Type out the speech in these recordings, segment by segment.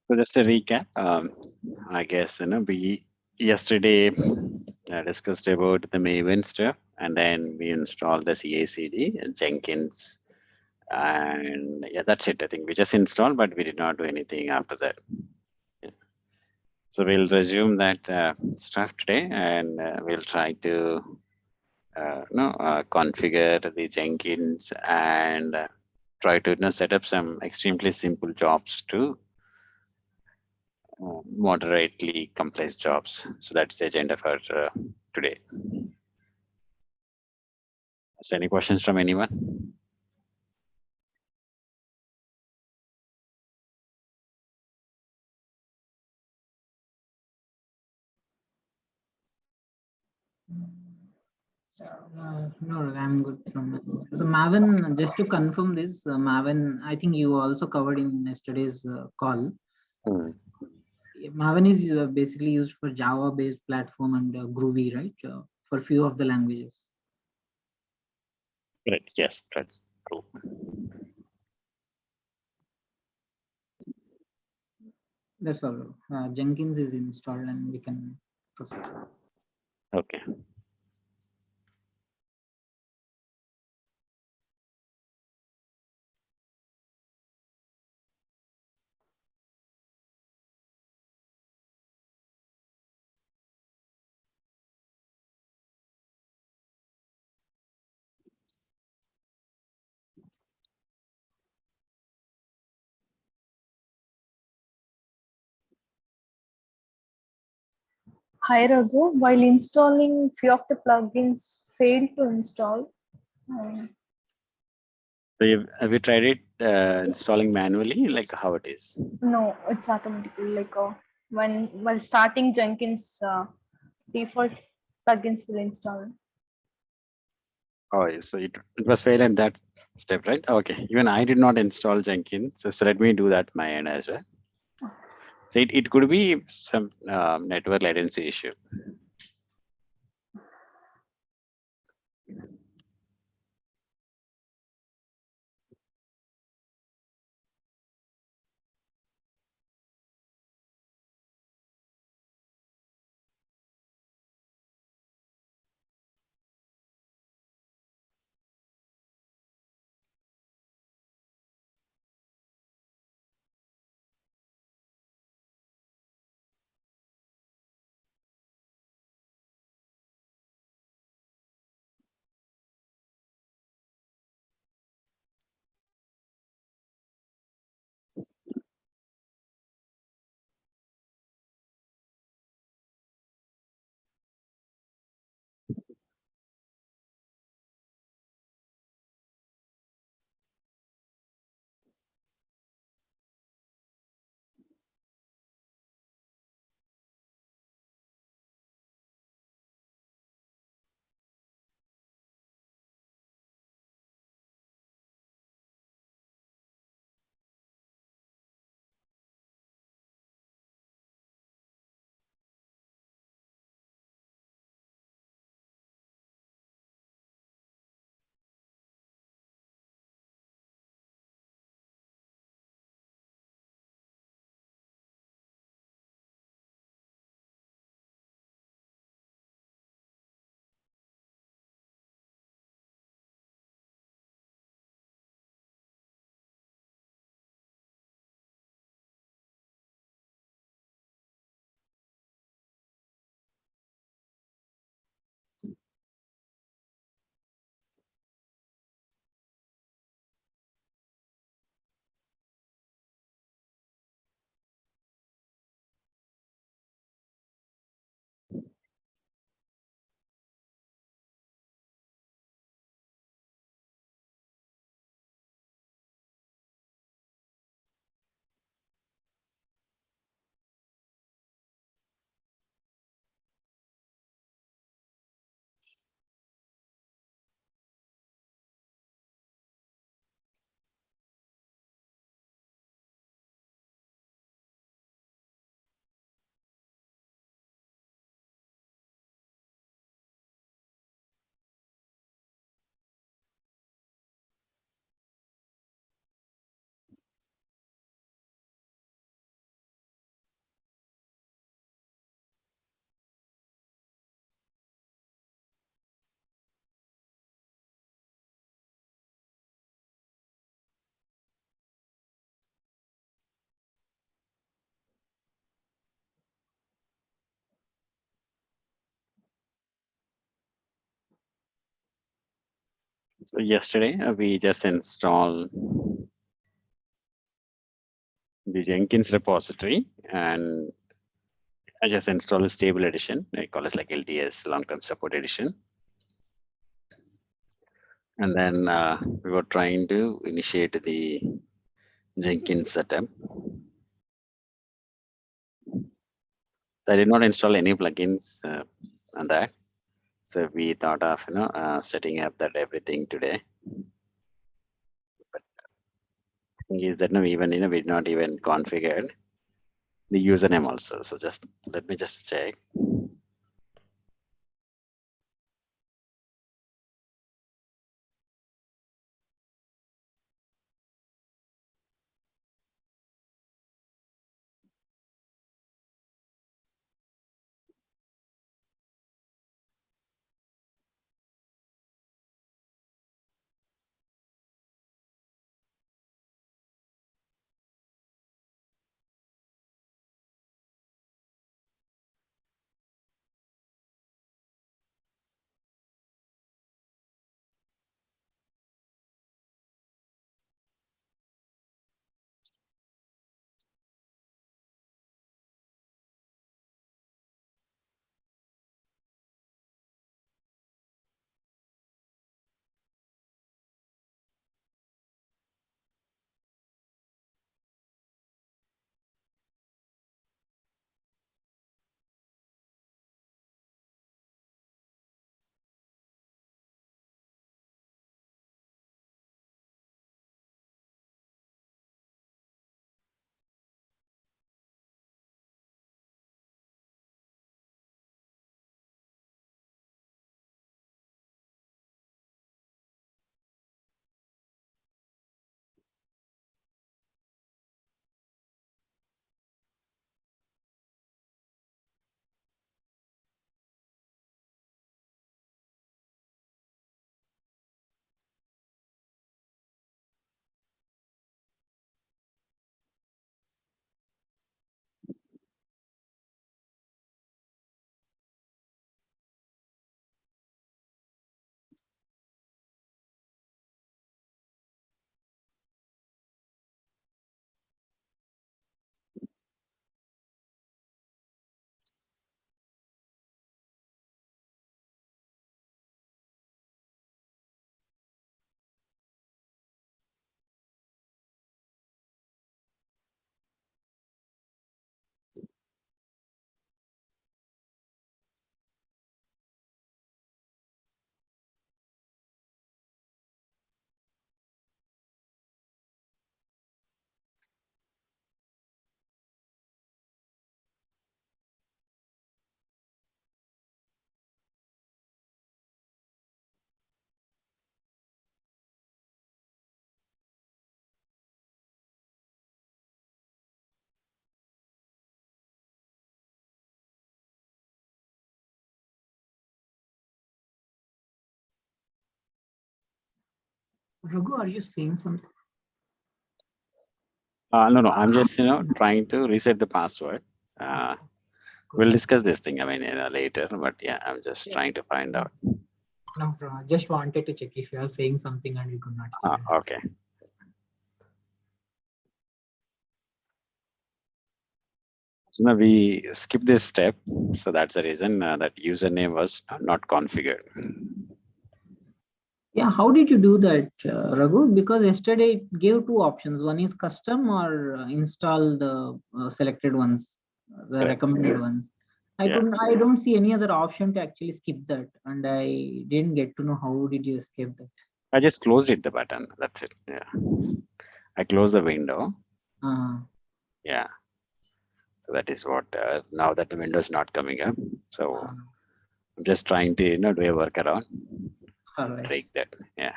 So just a recap, I guess we yesterday discussed about the Maven stuff, and then we installed the CI/CD and Jenkins, and yeah, that's it. I think we just installed, but we did not do anything after that. Yeah. So we'll resume that stuff today, and we'll try to configure the Jenkins and try to set up some extremely simple jobs to moderately complex jobs. So that's the agenda for today. So any questions from anyone? No, I'm good from that. So Maven, just to confirm this, Maven, I think you also covered in yesterday's call. Maven is basically used for Java-based platform and Groovy, right? For few of the languages. Right. Yes, that's true. That's all. Jenkins is installed and we can proceed. Okay. Hi Raghu, while installing few of the plugins failed to install. So have you tried it installing manually, like how it is? No, it's automatically like while starting Jenkins, default plugins will install. Oh, yes. So it was failed at that step, right? Okay. Even I did not install Jenkins, so let me do that my end as well. So it could be some network latency issue. So yesterday we just installed the Jenkins repository, and I just installed a stable edition. I call it like LTS, long-term support edition. And then we were trying to initiate the Jenkins setup. I did not install any plugins on that. So we thought of setting up that everything today. But thing is that even we not even configured the username also. So just let me just check. Raghu, are you saying something? No, I'm just trying to reset the password. We'll discuss this thing later, but yeah, I'm just trying to find out. No problem. Just wanted to check if you are saying something and we could not hear. Okay. So now we skip this step. So that's the reason that username was not configured. Yeah, how did you do that, Raghu? Because yesterday it gave two options. One is custom or install the selected ones, the Correct. recommended ones. I don't see any other option to actually skip that, and I didn't get to know how did you escape that. I just closed it, the button. That's it. Yeah. I closed the window. Yeah. So that is what, now that the window is not coming up. So I'm just trying to, do a workaround. All right. Break that. Yeah.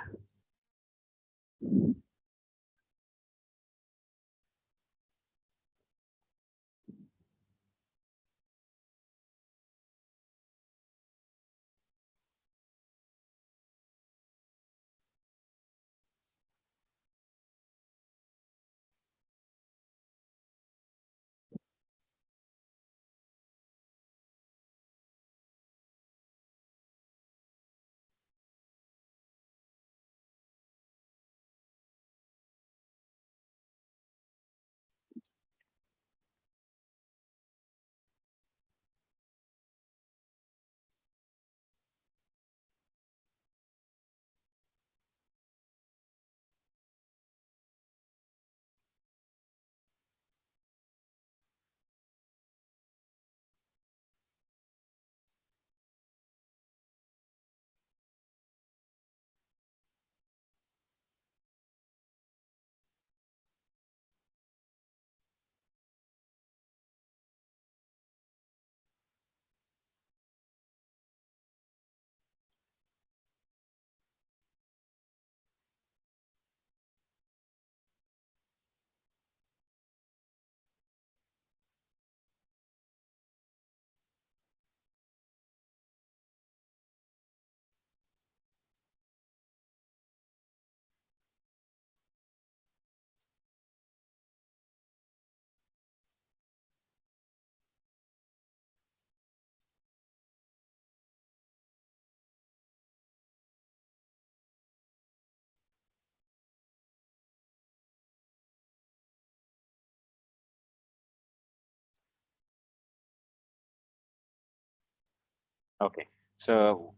Okay, so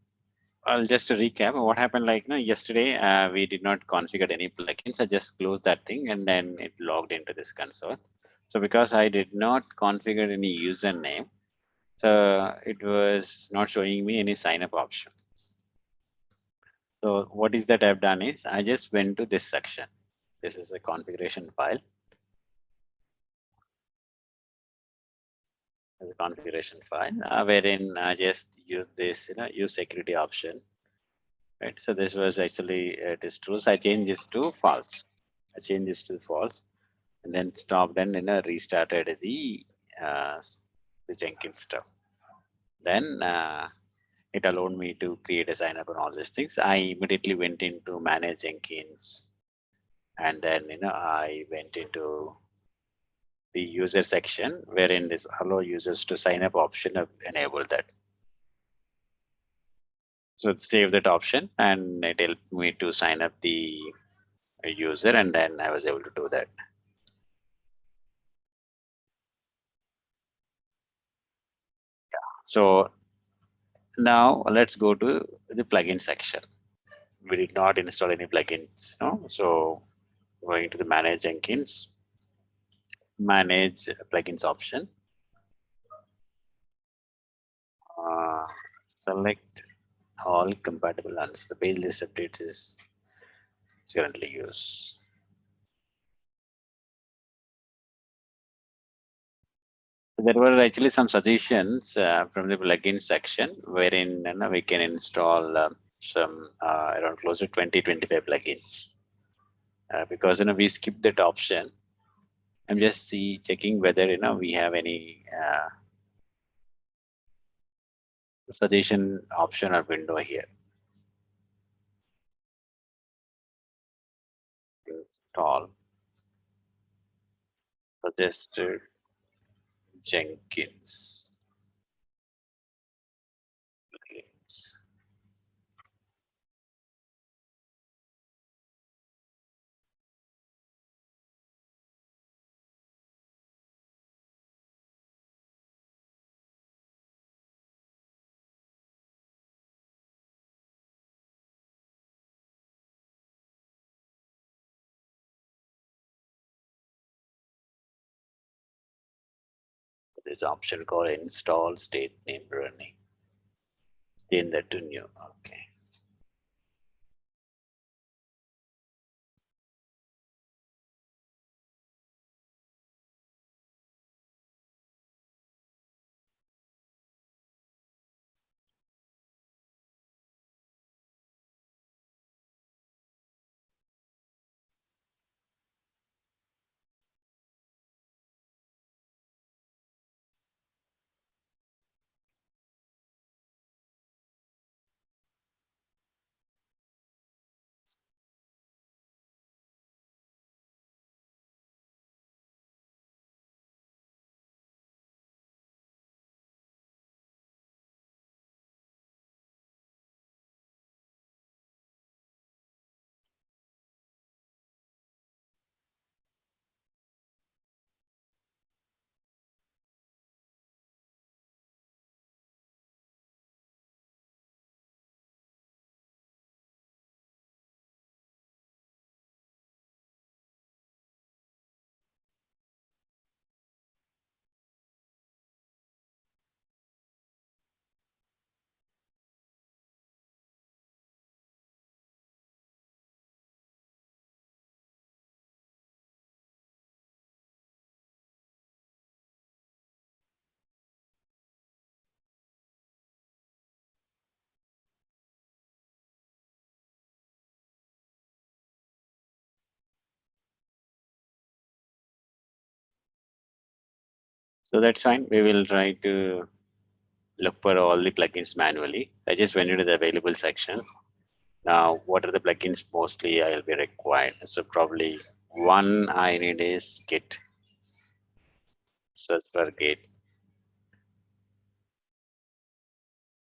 I'll just recap what happened. Like, no, yesterday we did not configure any plugins. I just closed that thing and then it logged into this console. So because I did not configure any username, so it was not showing me any sign up option. So what is that I've done is I just went to this section. This is the configuration file. The configuration file wherein I just use this, use security option. Right. So this was actually it is true. So I changed this to false. I changed this to false, and then stopped and restarted uh, the Jenkins stuff. Then it allowed me to create a sign up and all these things. I immediately went into manage Jenkins, and then I went into the user section wherein this allow users to sign up option of enable that. So save that option and it helped me to sign up the user, and then I was able to do that. So now let's go to the plugin section. We did not install any plugins, no? So going to the manage Jenkins, manage plugins option, uh, select all compatible ones. The page list updates is currently used. There were actually some suggestions from the plugin section wherein we can install some around close to 20-25 plugins because we skipped that option. I'm just checking whether we have any suggestion option or window here. Install suggested Jenkins plugins. There's option called install state name running. Change that to new. Okay. So that's fine. We will try to look for all the plugins manually. I just went into the available section. Now, what are the plugins mostly I'll be required? So probably one I need is Git. Search for Git.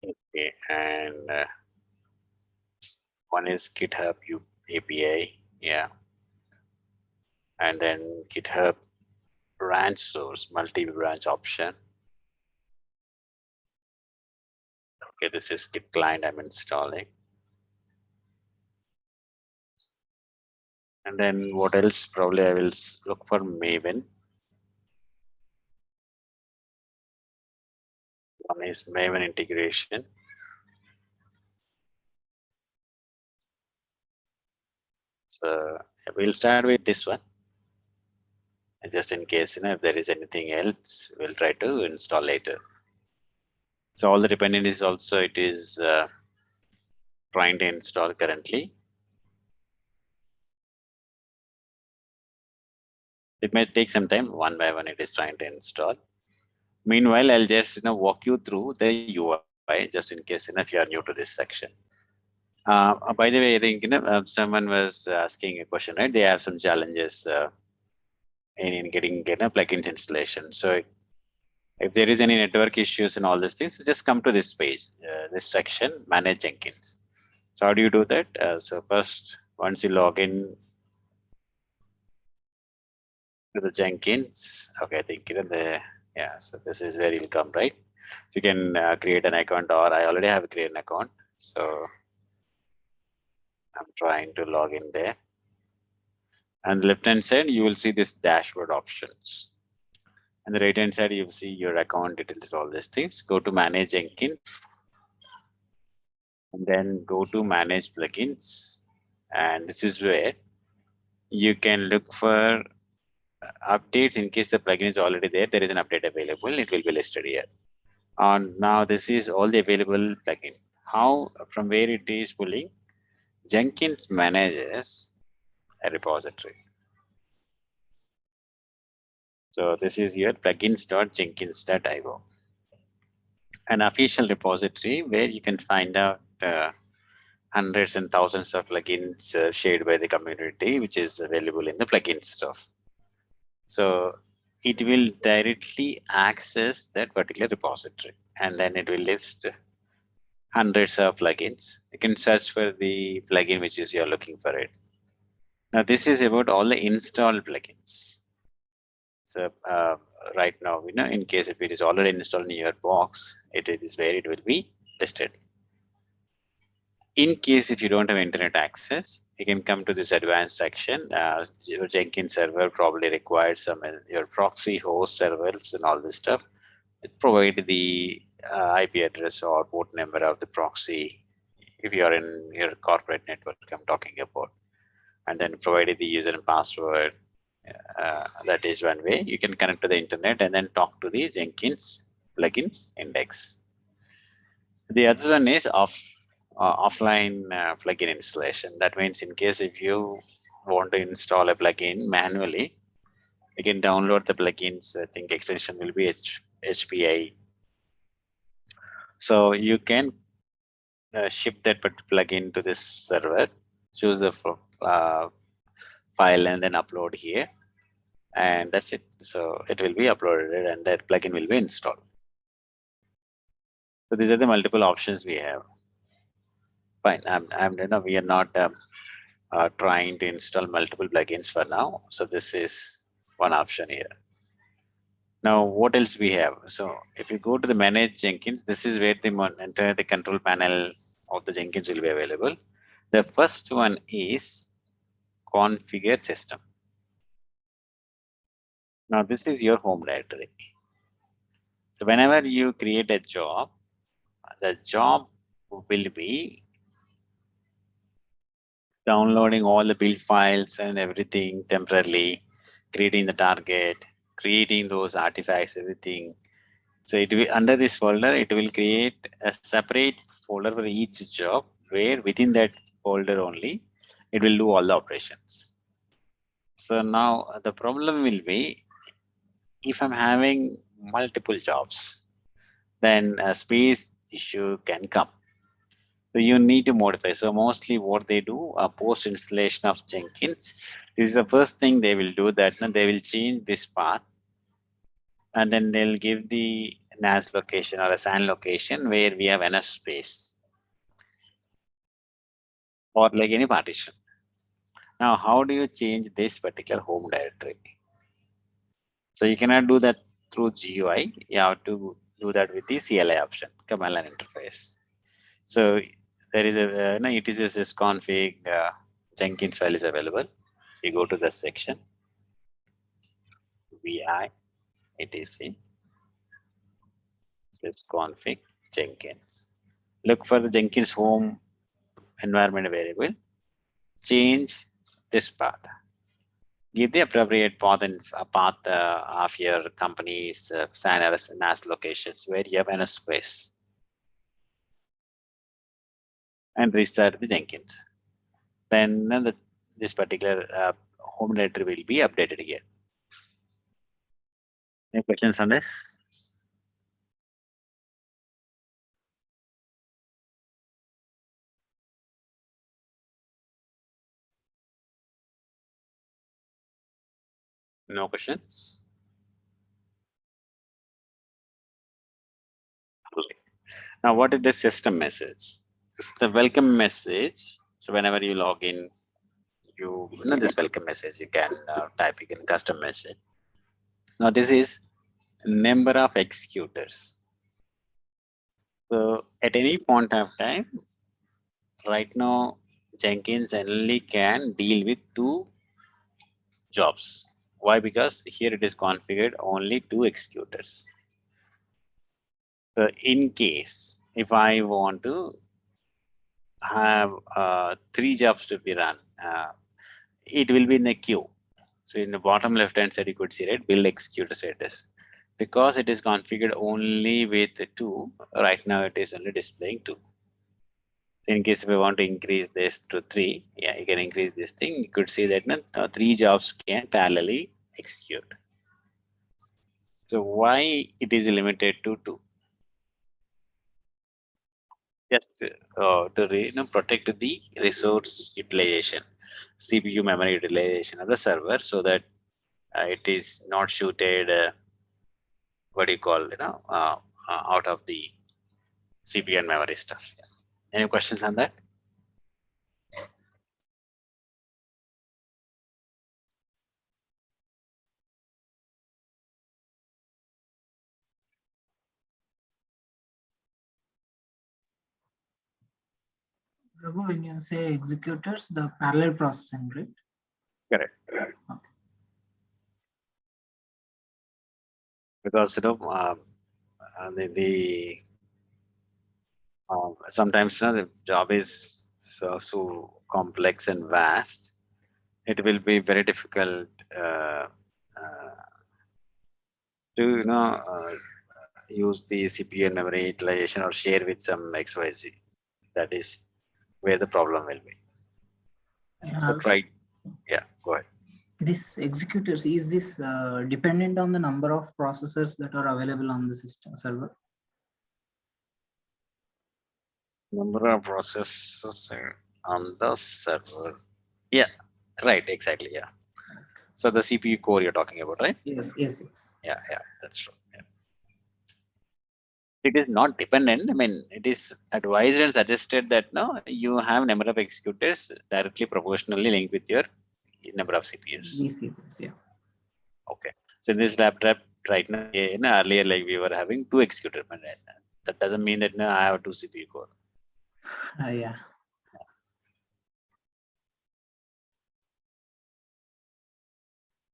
Okay, and one is GitHub API. Yeah, and then GitHub branch source multi-branch option. Okay, this is the client I'm installing. And then what else? Probably I will look for Maven. One is Maven Integration. So we'll start with this one. And just in case, if there is anything else, we'll try to install later. So all the dependencies also it is trying to install currently. It may take some time. One by one, it is trying to install. Meanwhile, I'll just walk you through the UI just in case if you are new to this section. By the way, I think someone was asking a question, right? They have some challenges in getting plugins installation. So if there is any network issues and all these things, just come to this page, this section, manage Jenkins. So how do you do that? So first, once you log in to the Jenkins, okay, I think so this is where you'll come, right? You can create an account, or I already have created an account. So I'm trying to log in there. And the left hand side, you will see this dashboard options. And the right hand side, you will see your account details, all these things. Go to manage Jenkins. And then go to manage plugins. And this is where you can look for updates in case the plugin is already there. There is an update available. It will be listed here. And now this is all the available plugin. How, from where it is pulling, Jenkins manages a repository. So this is your plugins.jenkins.io, an official repository where you can find out hundreds and thousands of plugins shared by the community, which is available in the plugin stuff. So it will directly access that particular repository, and then it will list hundreds of plugins. You can search for the plugin which is you're looking for it. Now this is about all the installed plugins. So right now, in case if it is already installed in your box, it is where it will be listed. In case if you don't have internet access, you can come to this advanced section. Your Jenkins server probably requires some your proxy host servers and all this stuff. It provide the IP address or port number of the proxy if you are in your corporate network I'm talking about, and then provided the user and password. That is one way you can connect to the internet and then talk to the Jenkins plugin index. The other one is offline plugin installation. That means in case if you want to install a plugin manually, you can download the plugins. I think extension will be HPI. So you can ship that plugin to this server, choose the file and then upload here. And that's it. So it will be uploaded and that plugin will be installed. So these are the multiple options we have. Fine. We are not trying to install multiple plugins for now. So this is one option here. Now, what else we have? So if you go to the manage Jenkins, this is where the control panel of the Jenkins will be available. The first one is configure system. Now this is your home directory. So whenever you create a job, the job will be downloading all the build files and everything temporarily, creating the target, creating those artifacts, everything. So it will, under this folder, it will create a separate folder for each job where within that folder only, it will do all the operations. So now the problem will be if I'm having multiple jobs, then a space issue can come. So you need to modify. So mostly what they do, post installation of Jenkins, this is the first thing they will do, that they will change this path and then they'll give the NAS location or a SAN location where we have enough space or like any partition. Now, how do you change this particular home directory? So you cannot do that through GUI. You have to do that with the CLI option, command line interface. So there is a etc sysconfig Jenkins file is available. You go to the section vi etc sysconfig Jenkins. Look for the Jenkins home environment variable. Change this path. Give the appropriate path and path of your company's SAN NAS locations where you have enough space, and restart the Jenkins. Then this particular home directory will be updated again. Any questions on this? No questions? Okay. Now, what is the system message? It's the welcome message. So whenever you log in, you know this welcome message. You can type. You can custom message. Now, this is number of executors. So at any point of time, right now, Jenkins only can deal with 2 jobs. Why? Because here it is configured only 2 executors. So in case if I want to have 3 jobs to be run, it will be in a queue. So in the bottom left hand side, you could see right build executor status. Because it is configured only with 2, right now it is only displaying 2. In case if we want to increase this to 3, yeah, you can increase this thing. You could see that 3 jobs can parallelly execute. So why it is limited to 2? Just to protect the resource utilization, CPU memory utilization of the server, so that it is not shooted. What do you call out of the CPU and memory stuff? Yeah. Any questions on that? Raghu, when you say executors, the parallel processing, right? Correct. Okay. Because the sometimes the job is so complex and vast, it will be very difficult to use the CPU and memory utilization or share with some XYZ. That is where the problem will be. So Yeah, try, yeah, go ahead. this executors, is this dependent on the number of processors that are available on the system server? Number of processes on the server. Yeah, right, exactly, yeah. So the CPU core you're talking about, right? Yes, yes, yes. Yeah, that's true. Yeah. It is not dependent. I mean, it is advised and suggested that no, you have number of executors directly proportionally linked with your number of CPUs. DCPs, yeah. Okay. So in this laptop right now, earlier like we were having 2 executors, but that doesn't mean that no, I have 2 CPU core. Yeah.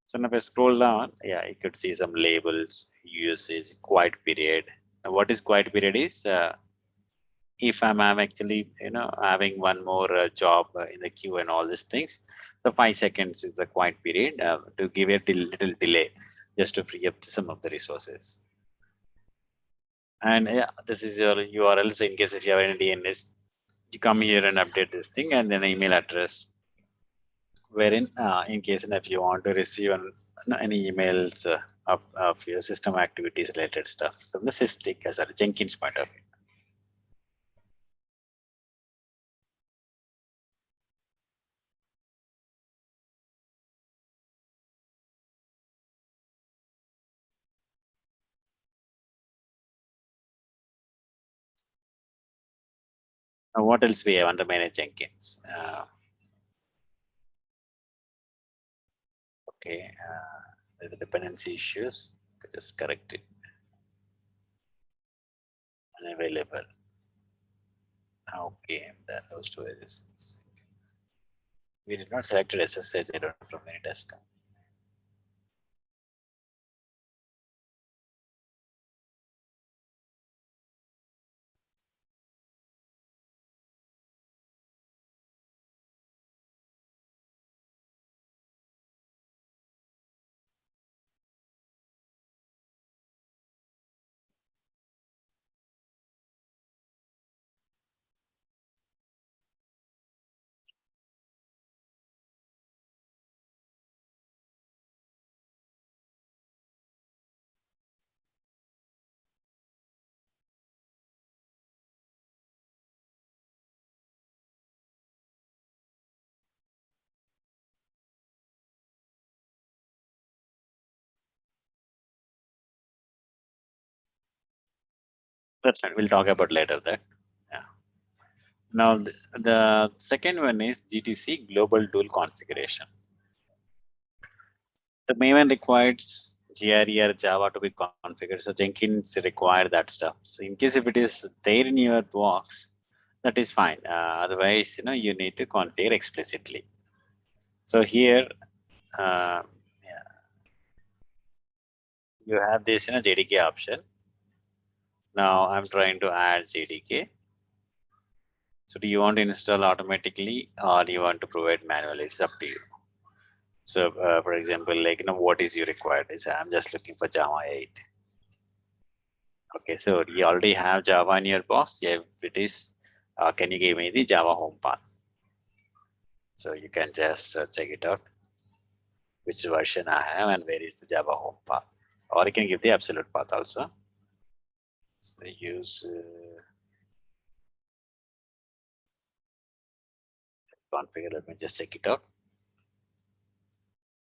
So now if I scroll down, yeah, you could see some labels, usage, quiet period. Now, what is quiet period is if I'm actually having one more job in the queue and all these things, the 5 seconds is the quiet period to give a little delay just to free up some of the resources. And yeah, this is your URL. So in case if you have any DNS, you come here and update this thing, and then an email address wherein in case if you want to receive any emails of your system activities related stuff from the Sysdig as a Jenkins point of view. Now, what else we have under manage Jenkins? Okay, the dependency issues, just correct it. Unavailable. Okay, that those two is. We did not select SSH. I don't know from any desk. That's fine. We'll talk about later that. Yeah. Now the second one is GTC global tool configuration. The Maven requires GRE or Java to be configured. So Jenkins require that stuff. So in case if it is there in your box, that is fine. Otherwise, you need to configure explicitly. So here, yeah, you have this JDK option. Now I'm trying to add JDK. So do you want to install automatically or do you want to provide manually? It's up to you. So for example, like, what is you required is I'm just looking for Java 8. Okay, so you already have Java in your box. Yeah, if it is, can you give me the Java home path? So you can just check it out, which version I have and where is the Java home path. Or you can give the absolute path also. So use configure. Let me just check it out.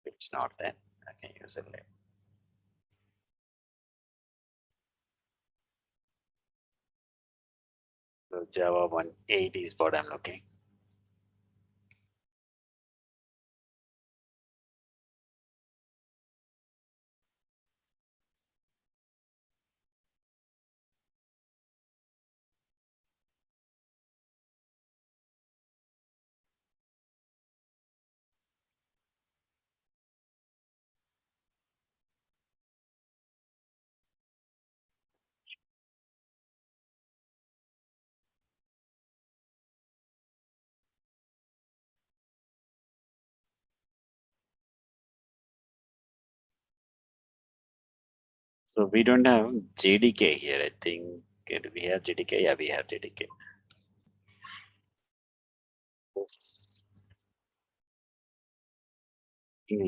If it's not there, I can use it later. So Java 1.8 is what I'm looking. So we don't have JDK here. I think do we have JDK? Yeah, we have JDK.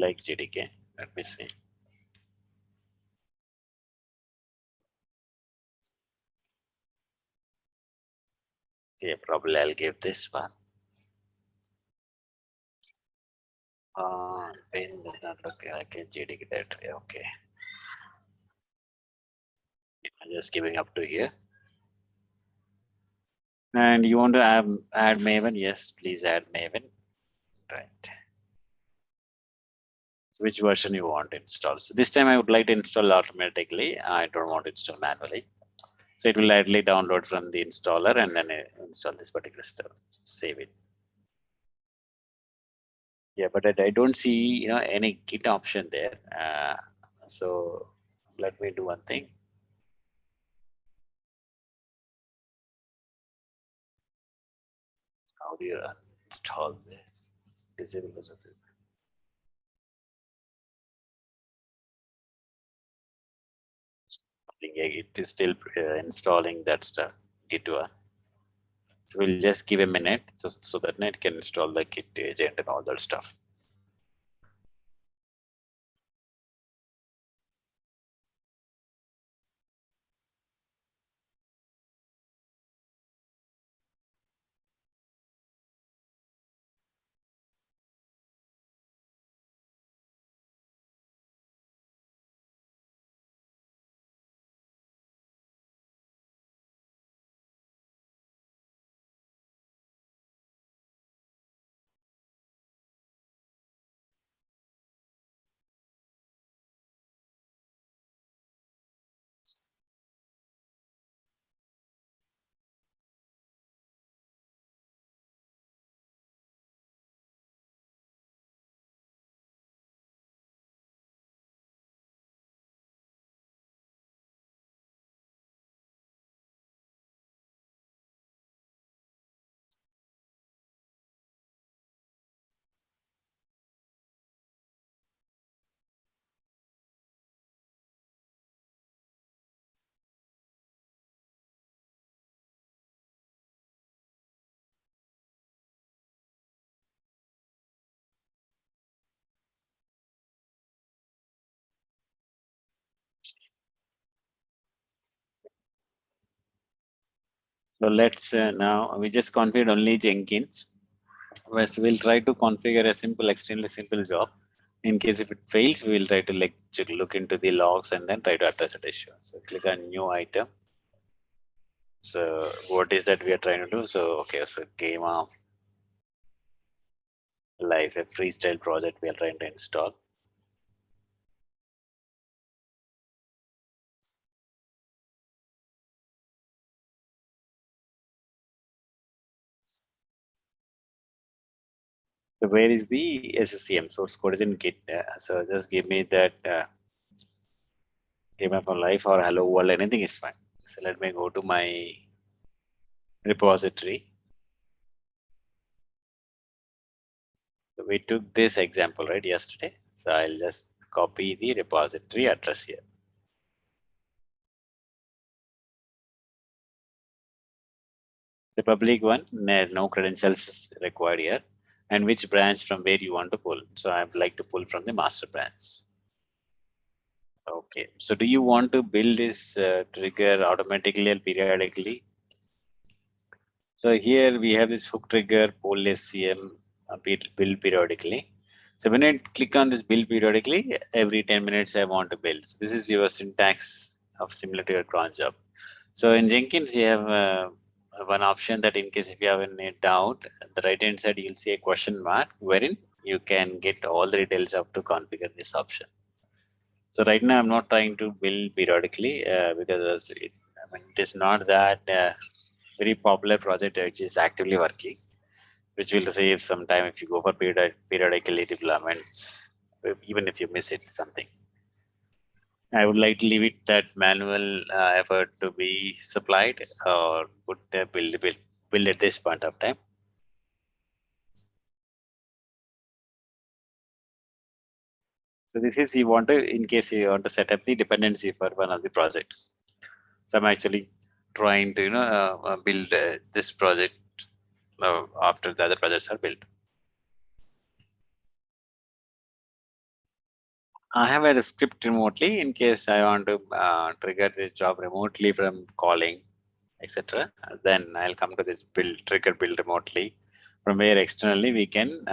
Like JDK. Let me see. Yeah, probably I'll give this one. When does not look like a JDK directory. Okay. I'm just giving up to here. And you want to add Maven? Yes, please add Maven. Right. Which version you want to install? So this time I would like to install automatically. I don't want to install manually. So it will directly download from the installer and then install this particular stuff. Save it. Yeah, but I don't see any Git option there. So let me do one thing. How do you install this? Disable this. It is still installing that stuff. Git one. So we'll just give a minute just so that it can install the Git agent and all that stuff. So let's now we just configured only Jenkins. Whereas we'll try to configure a simple, extremely simple job. In case if it fails, we will try to like look into the logs and then try to address that issue. So click on new item. So what is that we are trying to do? So okay, so game of life, a freestyle project we are trying to install. So where is the SCM source code is in Git? So just give me that game of life or hello world, anything is fine. So let me go to my repository. So we took this example right yesterday. So I'll just copy the repository address here. The public one, no credentials required here. And which branch from where you want to pull. So I'd like to pull from the master branch. Okay. So do you want to build this trigger automatically and periodically? So here we have this hook trigger, poll SCM, build periodically. So when I click on this build periodically, every 10 minutes I want to build. So this is your syntax of similar to your cron job. So in Jenkins, you have one option that in case if you have any doubt, at the right hand side, you'll see a question mark wherein you can get all the details of to configure this option. So right now I'm not trying to build periodically because it is not that very popular project which is actively working, which will save some time if you go for periodically deployments, even if you miss it something. I would like to leave it that manual effort to be supplied or put the build at this point of time. So this is you want to, in case you want to set up the dependency for one of the projects. So I'm actually trying to build this project after the other projects are built. I have a script remotely in case I want to trigger this job remotely from calling, etc. Then I'll come to this trigger build remotely, from where externally we can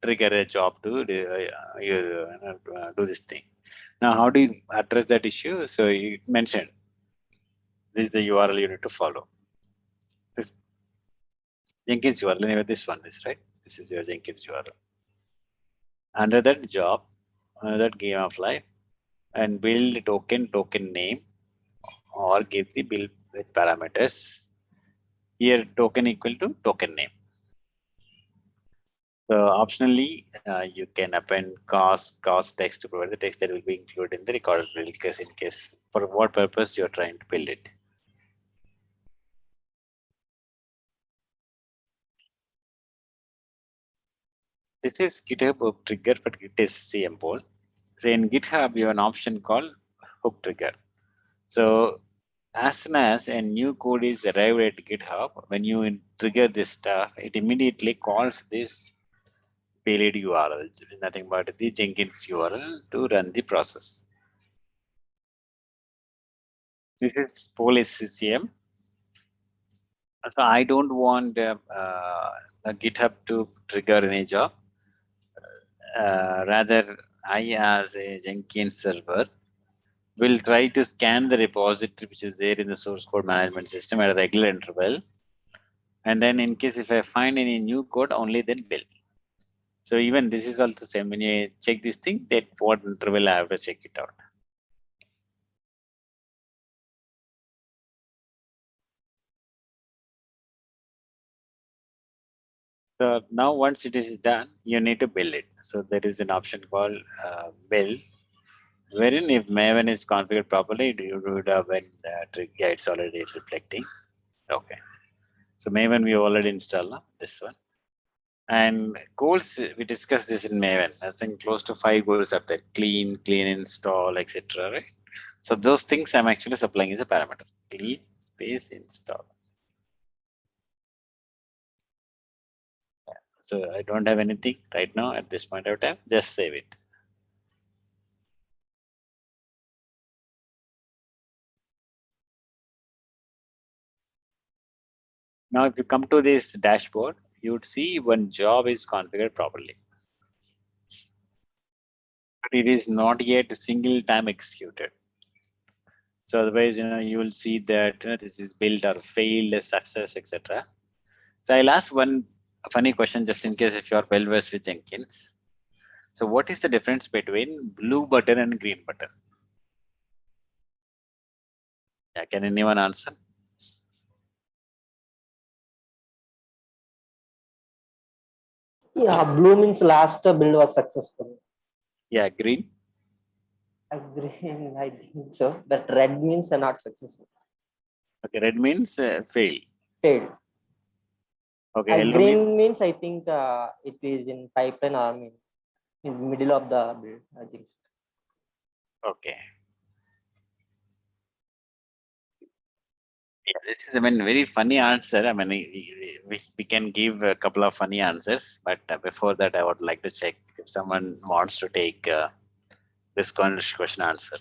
trigger a job to do this thing. Now, how do you address that issue? So you mentioned this is the URL you need to follow. This Jenkins URL, anyway, this one is right. This is your Jenkins URL. Under that job, under that game of life, and build token name, or give the build with parameters. Here token equal to token name. So optionally, you can append cost text to provide the text that will be included in the recorded build case in case for what purpose you're trying to build it. This is GitHub hook trigger, but it is CM poll. So in GitHub, you have an option called hook trigger. So as soon as a new code is arrived at GitHub, when you trigger this stuff, it immediately calls this payload URL, nothing but the Jenkins URL to run the process. This is poll SCCM. So I don't want GitHub to trigger any job. Rather, I as a Jenkins server will try to scan the repository which is there in the source code management system at a regular interval. And then in case if I find any new code, only then build. So even this is also same. When you check this thing, that what interval I have to check it out. So now once it is done, you need to build it. So there is an option called build, wherein if Maven is configured properly, you would have been yeah, it's already reflecting. Okay. So Maven we already installed this one. And goals, we discussed this in Maven. I think close to 5 goals are there: clean install, etc. Right? So those things I'm actually supplying as a parameter: clean space install. So I don't have anything right now at this point of time. Just save it. Now, if you come to this dashboard, you would see one job is configured properly. But it is not yet a single time executed. So otherwise, you will see that this is built or failed, success, etc. So I'll ask one funny question just in case if you are well versed with Jenkins. So what is the difference between blue button and green button? Yeah, can anyone answer? Yeah, blue means last build was successful. Yeah, green. Green, I think so. But red means not successful. Okay, red means fail. Failed. Okay, yellow Green means means I think it is in pipeline or in the middle of the build. I think so. okay. Yeah, this is very funny answer. We can give a couple of funny answers, but before that, I would like to check if someone wants to take this question answer.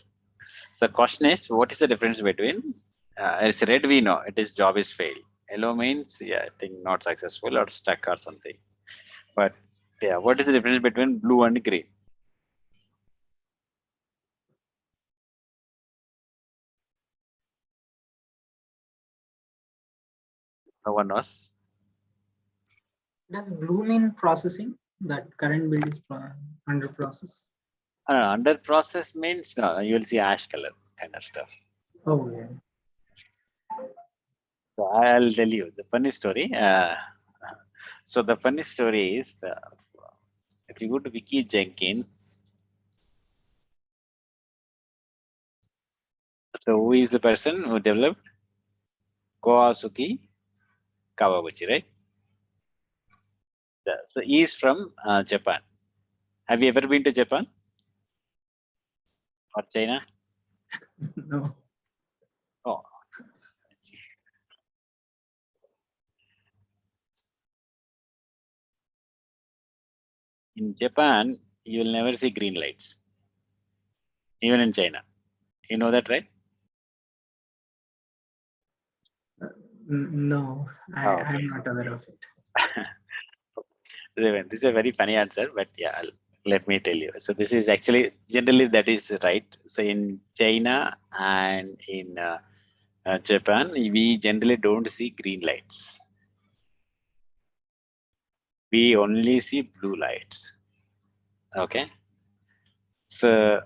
So question is, what is the difference between, it's red we know, it is job is failed. Yellow means, yeah, I think not successful or stuck or something. But yeah, what is the difference between blue and green? No one knows. Does blue mean processing? That current build is under process. Under process means, no, you will see ash color kind of stuff. Oh yeah. So I'll tell you the funny story. So the funny story is, if you go to Wiki Jenkins, so who is the person who developed Koasuke Kawaguchi, right? So he is from Japan. Have you ever been to Japan or China? No. Oh, in Japan, you will never see green lights, even in China. You know that, right? No, Oh, okay. I'm not aware of it. This is a very funny answer, but yeah, let me tell you. So this is actually generally that is right. So in China and in Japan, we generally don't see green lights. We only see blue lights. Okay. So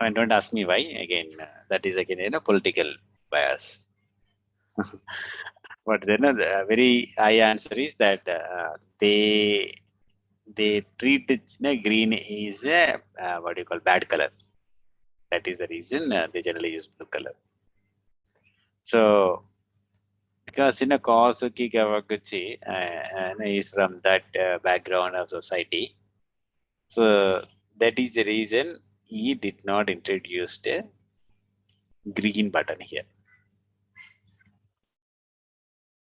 don't ask me why. Again, that is again political bias. But then the very high answer is that they treat it, green is a what you call bad color. That is the reason they generally use blue color. So because Kosuke Kawaguchi is from that background of society, so that is the reason he did not introduce the green button here.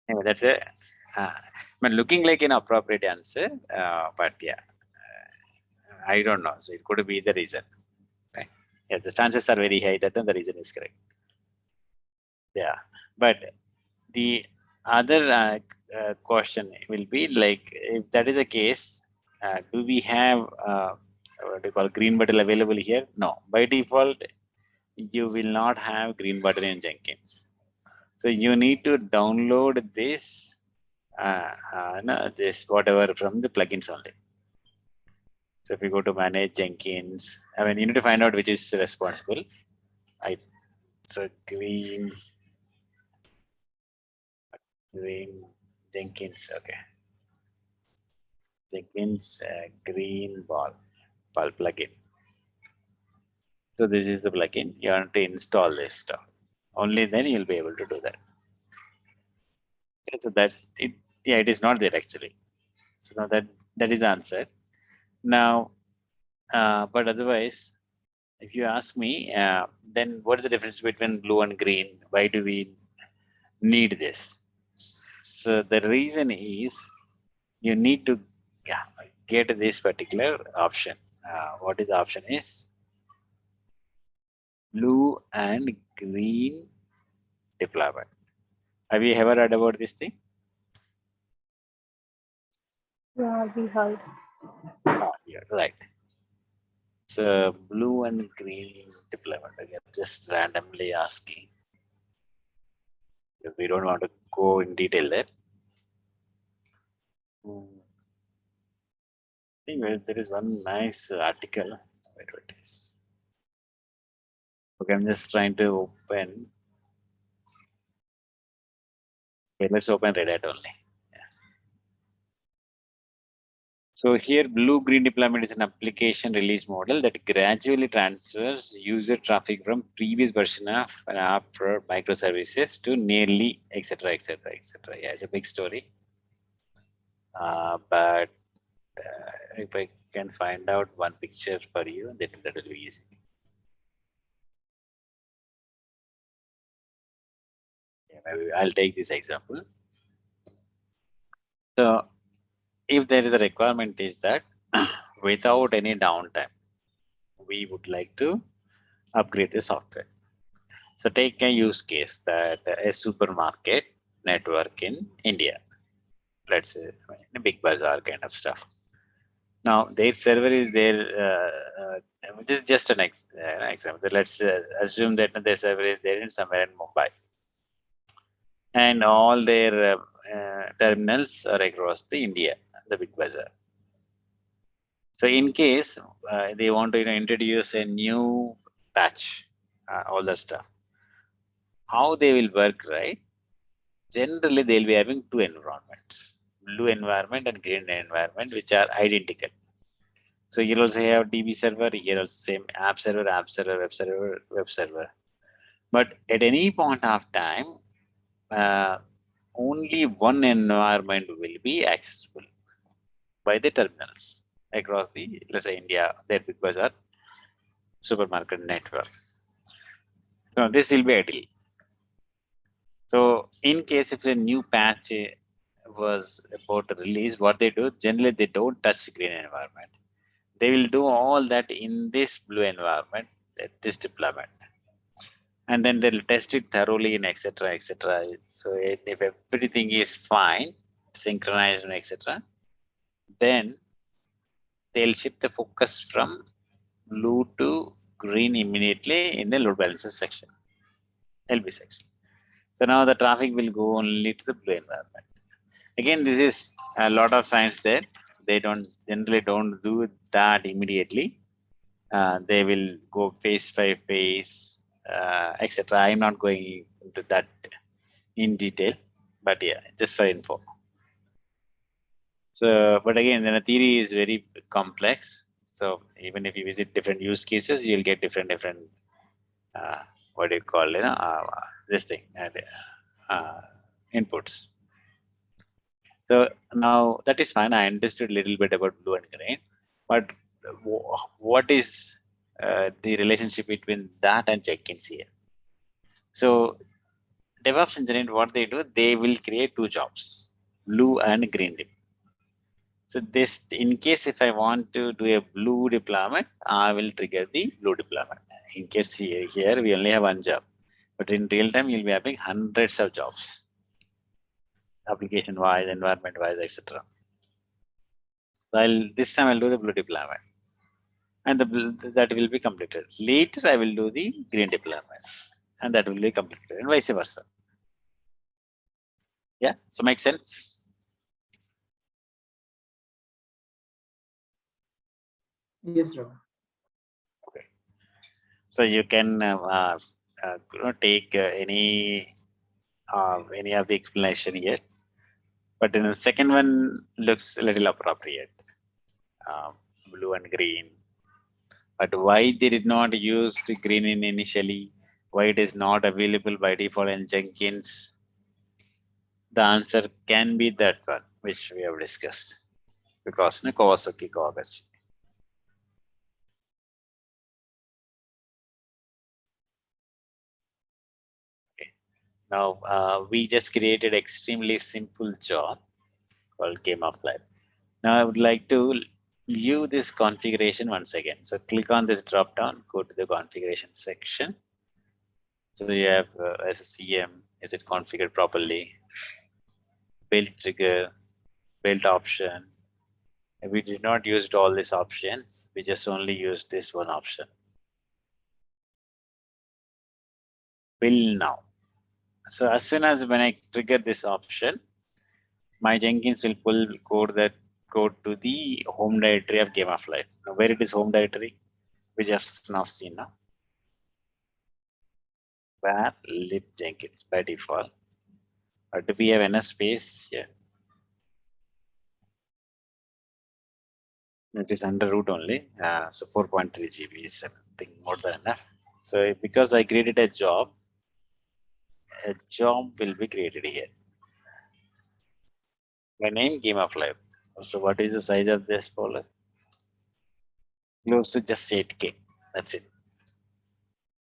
Anyway, that's a looking like an appropriate answer, but yeah, I don't know. So it could be the reason. Right? Yeah, the chances are very high that the reason is correct. Yeah, but the other question will be like, if that is the case, do we have what do you call green button available here? No, by default, you will not have green button in Jenkins. So you need to download this, this whatever from the plugins only. So if you go to manage Jenkins, you need to find out which is responsible. So green Jenkins, okay. Jenkins green ball plugin. So this is the plugin. You have to install this stuff. Only then you'll be able to do that. Okay, so it is not there actually. So now that is the answer. Now, but otherwise, if you ask me, then what is the difference between blue and green? Why do we need this? So the reason is you need to get this particular option. What is the option is? Blue and green deployment. Have you ever heard about this thing? Yeah, we heard. You're right. So blue and green deployment. Again, just randomly asking. We don't want to go in detail there. I think there is one nice article. Where it is. Okay, I'm just trying to open. Okay, let's open Red Hat only. So here, blue-green deployment is an application release model that gradually transfers user traffic from previous version of an app or microservices to nearly, etc., etc., etc. Yeah, it's a big story. But if I can find out one picture for you, that will be easy. Yeah, maybe I'll take this example. So if there is a requirement is that without any downtime, we would like to upgrade the software. So take a use case that a supermarket network in India, let's say a big bazaar kind of stuff. Now their server is there. This is just an example. Let's assume that their server is there in somewhere in Mumbai, and all their terminals are across the India, the big bazaar. So in case they want to introduce a new patch, all that stuff, how they will work, right? Generally, they'll be having two environments, blue environment and green environment, which are identical. So you'll also have DB server, here also same app server, web server, web server. But at any point of time, only one environment will be accessible by the terminals across the, let's say India, their big bazaar supermarket network. So this will be ideal. So in case if a new patch was about to release, what they do, generally they don't touch green environment. They will do all that in this blue environment, this deployment. And then they'll test it thoroughly in etc. etc. So if everything is fine, synchronized and etc., then they'll shift the focus from blue to green immediately in the load balancer section, LB section. So now the traffic will go only to the blue environment. Again, this is a lot of science there. They generally don't do that immediately. They will go phase by phase, etc. I'm not going into that in detail, but yeah, just for info. So, but again, the theory is very complex. So even if you visit different use cases, you'll get different what do you call this thing inputs. So now that is fine. I understood a little bit about blue and green, but what is the relationship between that and Jenkins here? So DevOps engineer, what they do, they will create two jobs, blue and green. So this, in case if I want to do a blue deployment, I will trigger the blue deployment. In case here we only have one job, but in real time you'll be having hundreds of jobs, application wise, environment wise, etc. So this time I'll do the blue deployment, and that will be completed. Later I will do the green deployment, and that will be completed, and vice versa. Yeah, so makes sense. Yes, Ravi. Okay. So you can take any of the explanation here, but then the second one looks a little appropriate, blue and green. But why they did not use the green in initially? Why it is not available by default in Jenkins? The answer can be that one, which we have discussed, because Kawasaki Kawagachi. Okay. Now we just created extremely simple job called Game of Life. Now I would like to view this configuration once again. So click on this drop down, go to the configuration section. So you have SCM, is it configured properly? Build trigger, build option, We did not use all these options. We just only used this one option. Build now. So as soon as when I trigger this option, my Jenkins will pull code to the home directory of Game of Life. Now, where it is home directory, we just now seen now. Where lib Jenkins by default. Do we have enough space? Yeah. It is under root only. So 4.3 GB is something more than enough. So because I created a job will be created here. My name Game of Life. So what is the size of this folder? Close to just 8K. That's it.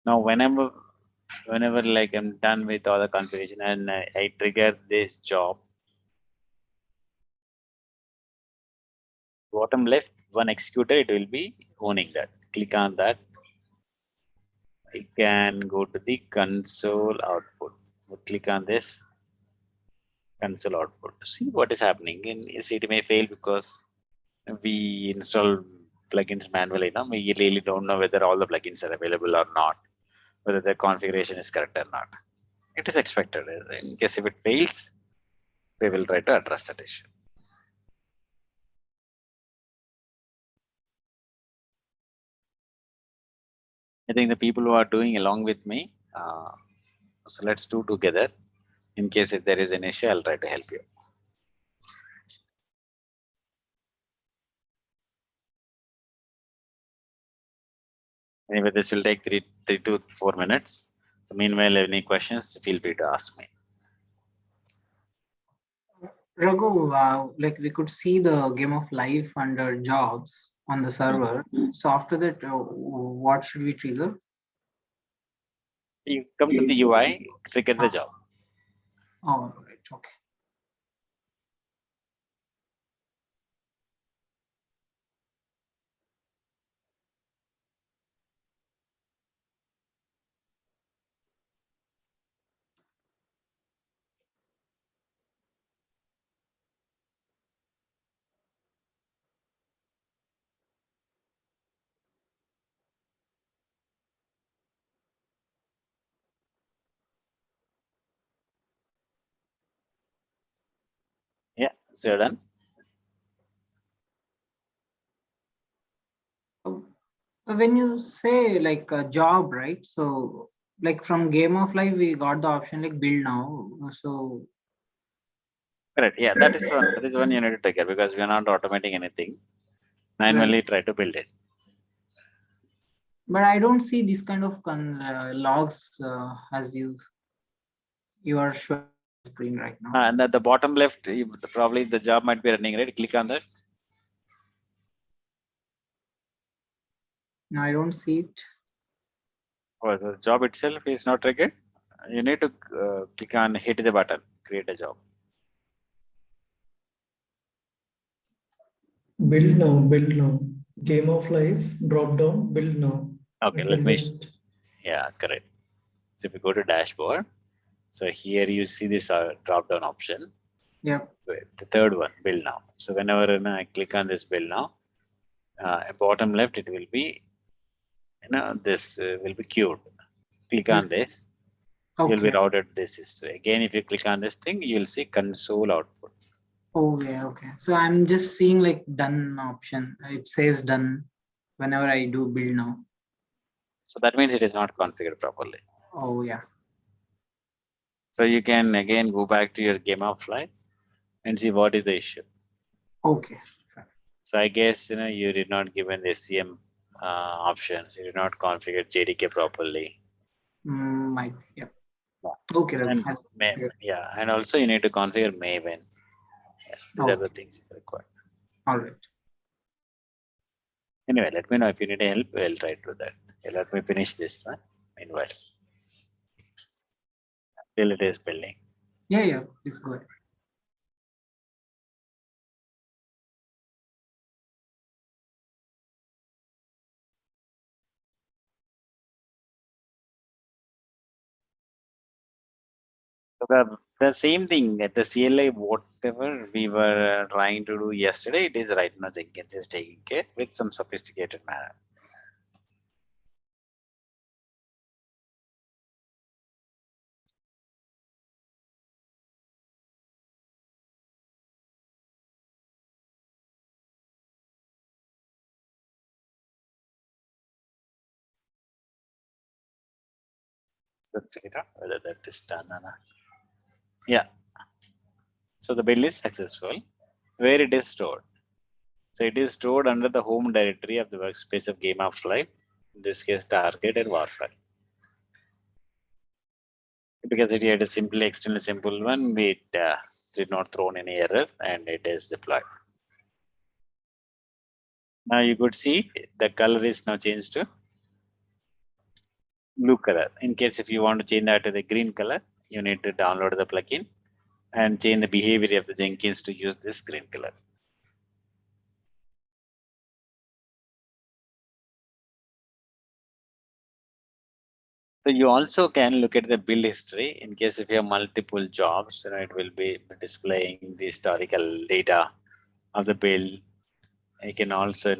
Now whenever like I'm done with all the configuration and I trigger this job, bottom left one executor, it will be owning that. Click on that. I can go to the console output. So click on this console output. See what is happening. It may fail because we install plugins manually. Now we really don't know whether all the plugins are available or not, whether the configuration is correct or not. It is expected. In case if it fails, we will try to address that issue. I think the people who are doing along with me, so let's do together. In case if there is an issue, I'll try to help you. Anyway, this will take three to 4 minutes. So meanwhile, any questions, feel free to ask me. Raghu, like we could see the Game of Life under jobs on the server. So after that, what should we trigger? You come to the UI, trigger the job. Oh, right. Okay. Yeah, so you're done. When you say like a job, right? So like from Game of Life, we got the option like build now. So Correct. Yeah, that is one. That is one you need to trigger because we are not automating anything. Manually try to build it. but I don't see this kind of logs as you are showing on screen right now. And at the bottom left, probably the job might be running, right? Click on that. No, I don't see it. Or the job itself is not triggered. You need to click on hit the button, create a job. Build now. Game of Life, drop down, build now. Okay, It let will me. just Yeah, correct. So if you go to dashboard, so here you see this drop down option. Yeah. The third one, build now. So whenever I click on this build now, at bottom left it will be, this will be queued. Click on this, you'll be Okay. routed this is. Again, if you click on this thing, you'll see console output. Oh yeah. Okay. So I'm just seeing like done option. It says done whenever I do build now. So that means it is not configured properly. Oh yeah. So you can again go back to your Game of Life and see what is the issue. Okay. So I guess you did not given the SCM options. You did not configure JDK properly. Might. Yeah. Yeah. Okay. And yeah, and also you need to configure Maven. These are the things required. All right. Anyway, let me know if you need help. I'll try to do that. Okay, let me finish this. Meanwhile, till it is building. Yeah. Yeah. Please go ahead. The same thing at the CLI, whatever we were trying to do yesterday, it is right now Jenkins is taking care with some sophisticated manner. Let's check it out whether that is done or not. Yeah. So the build is successful. Where it is stored? So it is stored under the home directory of the workspace of Game of Life. In this case, Target and Warfare. Because it had a extremely simple one, it did not throw any error and it is deployed. Now you could see the color is now changed to blue color. In case if you want to change that to the green color, you need to download the plugin and change the behavior of the Jenkins to use this green color. So you also can look at the build history in case if you have multiple jobs, it will be displaying the historical data of the build. You can also,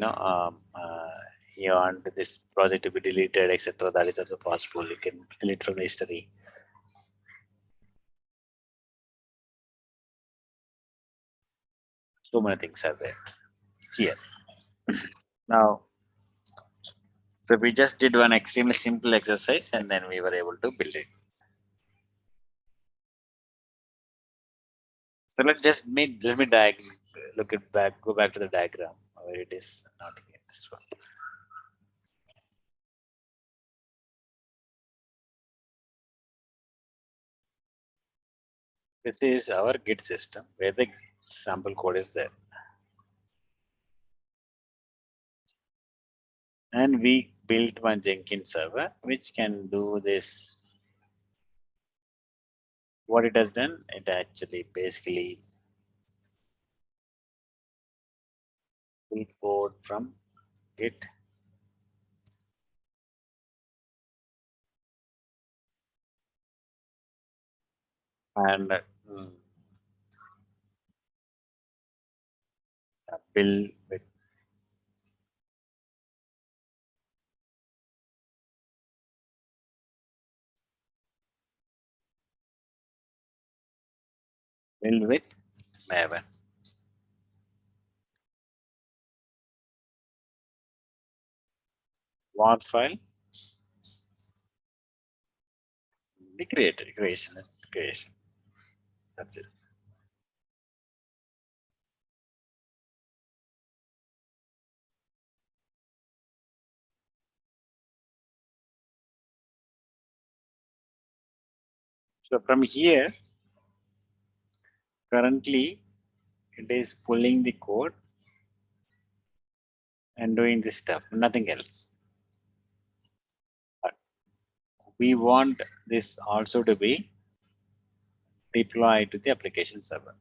you want this project to be deleted, etc. That is also possible. You can delete from the history. So many things are there here. Now, so we just did one extremely simple exercise and then we were able to build it. So let me look it back, go back to the diagram where it is not here, this one. This is our Git system where the sample code is there. And we built one Jenkins server which can do this. What it has done, it actually basically built code from Git. And build with Maven. War file, the creation. That's it. So from here, currently it is pulling the code and doing this stuff, nothing else. But we want this also to be deployed to the application server.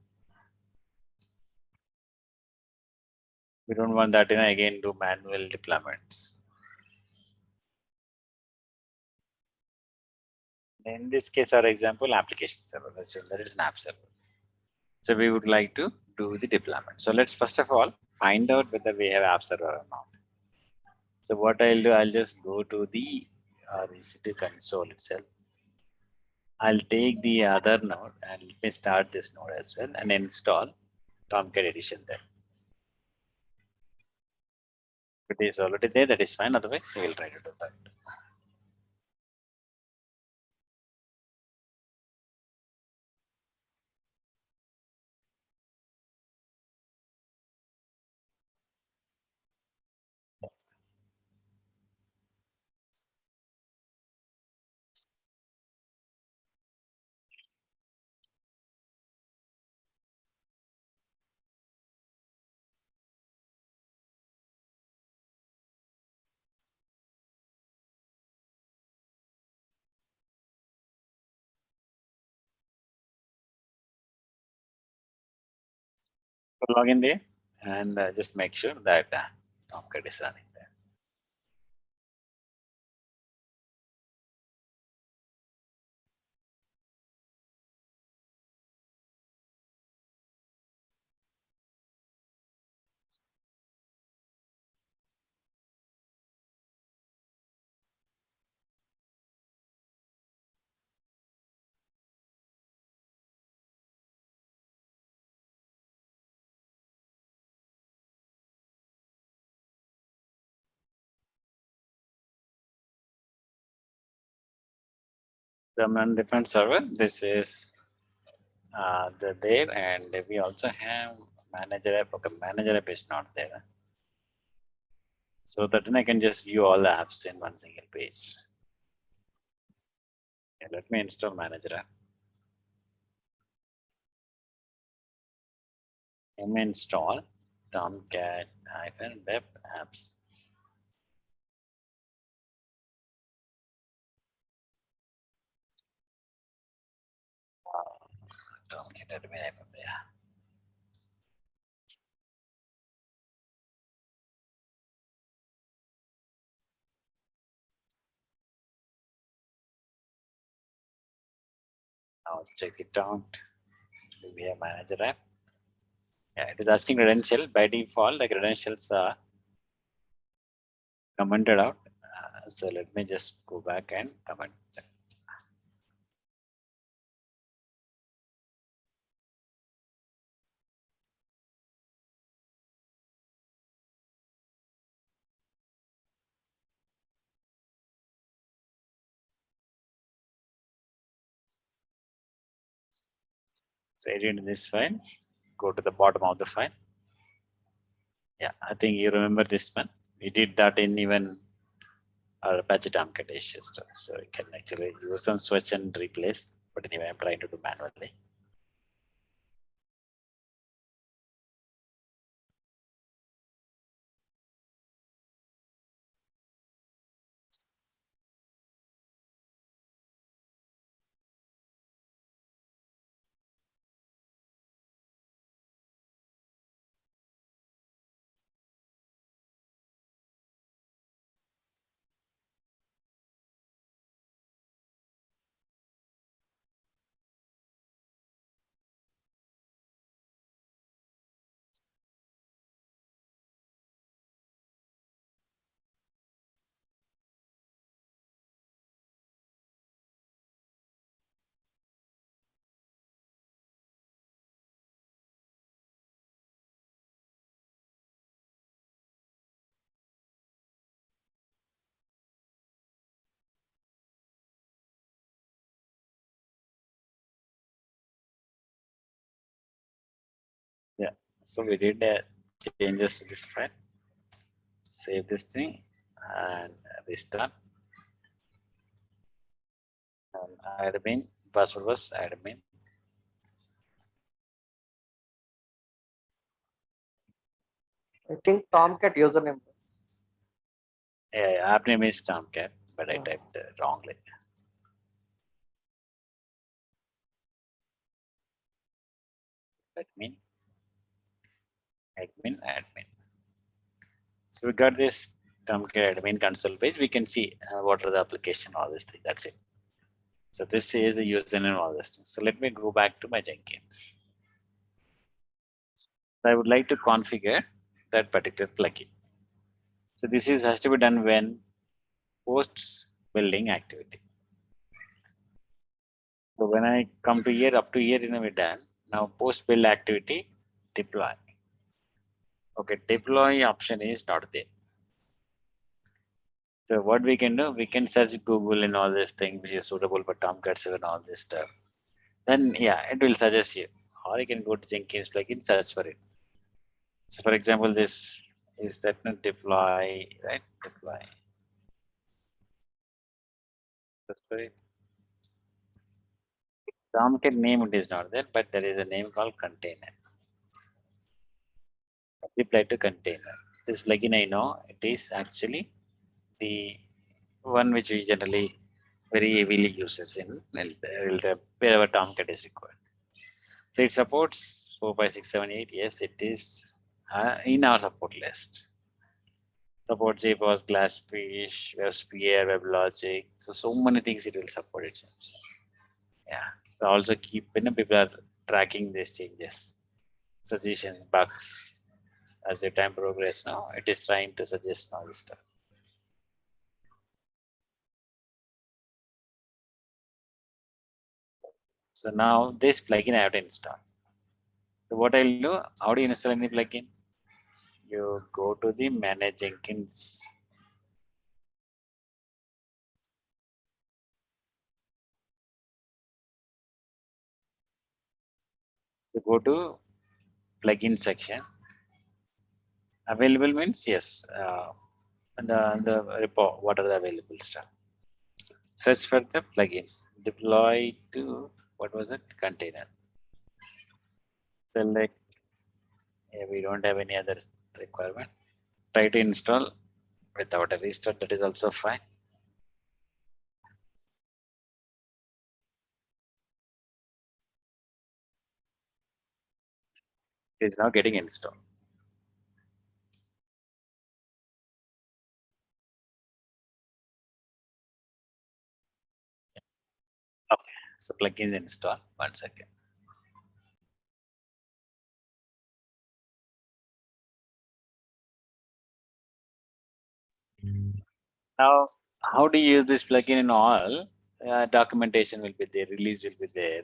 We don't want that again do manual deployments. In this case, our example, application server, that is an app server. So we would like to do the deployment. So let's first of all find out whether we have app server or not. So what I'll do, I'll just go to the EC2 console itself. I'll take the other node and let me start this node as well and install Tomcat edition there. If it is already there, that is fine. Otherwise, we will try to do that. So log in there and just make sure that Tomcat is running there. the different server. This is the there, and we also have manager app. Okay, manager app is not there. So that then I can just view all the apps in one single page. Yeah, let me install manager app. Install Tomcat -web apps. Tomcat admin app. Yeah. Now check it out. We have manager app. Yeah, it is asking credential. By default, the credentials are commented out. So let me just go back and comment. So edit this file. Go to the bottom of the file. Yeah, I think you remember this one. We did that in even our Apache Tomcat issues. So you can actually use some switch and replace. But anyway, I'm trying to do manually. Yeah. So we did changes to this file. Save this thing and restart. And admin password was admin. I think Tomcat username. Yeah, app name is Tomcat, but I Oh. typed wrongly. Admin. So we got this Tomcat admin console page. We can see what are the application, all this thing. That's it. So this is a username, all this thing. So let me go back to my Jenkins. So I would like to configure that particular plugin. So this is has to be done when post building activity. So when I come to here, up to here, we're done. Now post build activity, deploy. Okay, deploy option is not there. So what we can do, we can search Google and all this thing which is suitable for Tomcat 7 all this stuff. Then yeah, it will suggest you. Or you can go to Jenkins plugin, search for it. So for example, this is that not deploy, right? Deploy. Search for it. Tomcat name it is not there, but there is a name called container. Apply to container. This plugin I know it is actually the one which we generally very heavily uses in wherever Tomcat is required. So it supports 4, 5, 6, 7, 8. Yes, it is in our support list. Support JBoss, Glassfish, WebSphere, WebLogic. So many things it will support it seems. Yeah. So also keep people are tracking these changes, suggestions, bugs. As the time progress now, it is trying to suggest all this stuff. So now this plugin I have to install. So what I'll do, how do you install any plugin? You go to the manage Jenkins. So go to plugin section. Available means yes. And the repo, what are the available stuff? Search for the plugin. Deploy to what was it? Container. Select. Yeah, we don't have any other requirement. Try to install without a restart. That is also fine. It is now getting installed. Okay, so plugin install. 1 second. Now, how do you use this plugin in all? Documentation will be there, release will be there,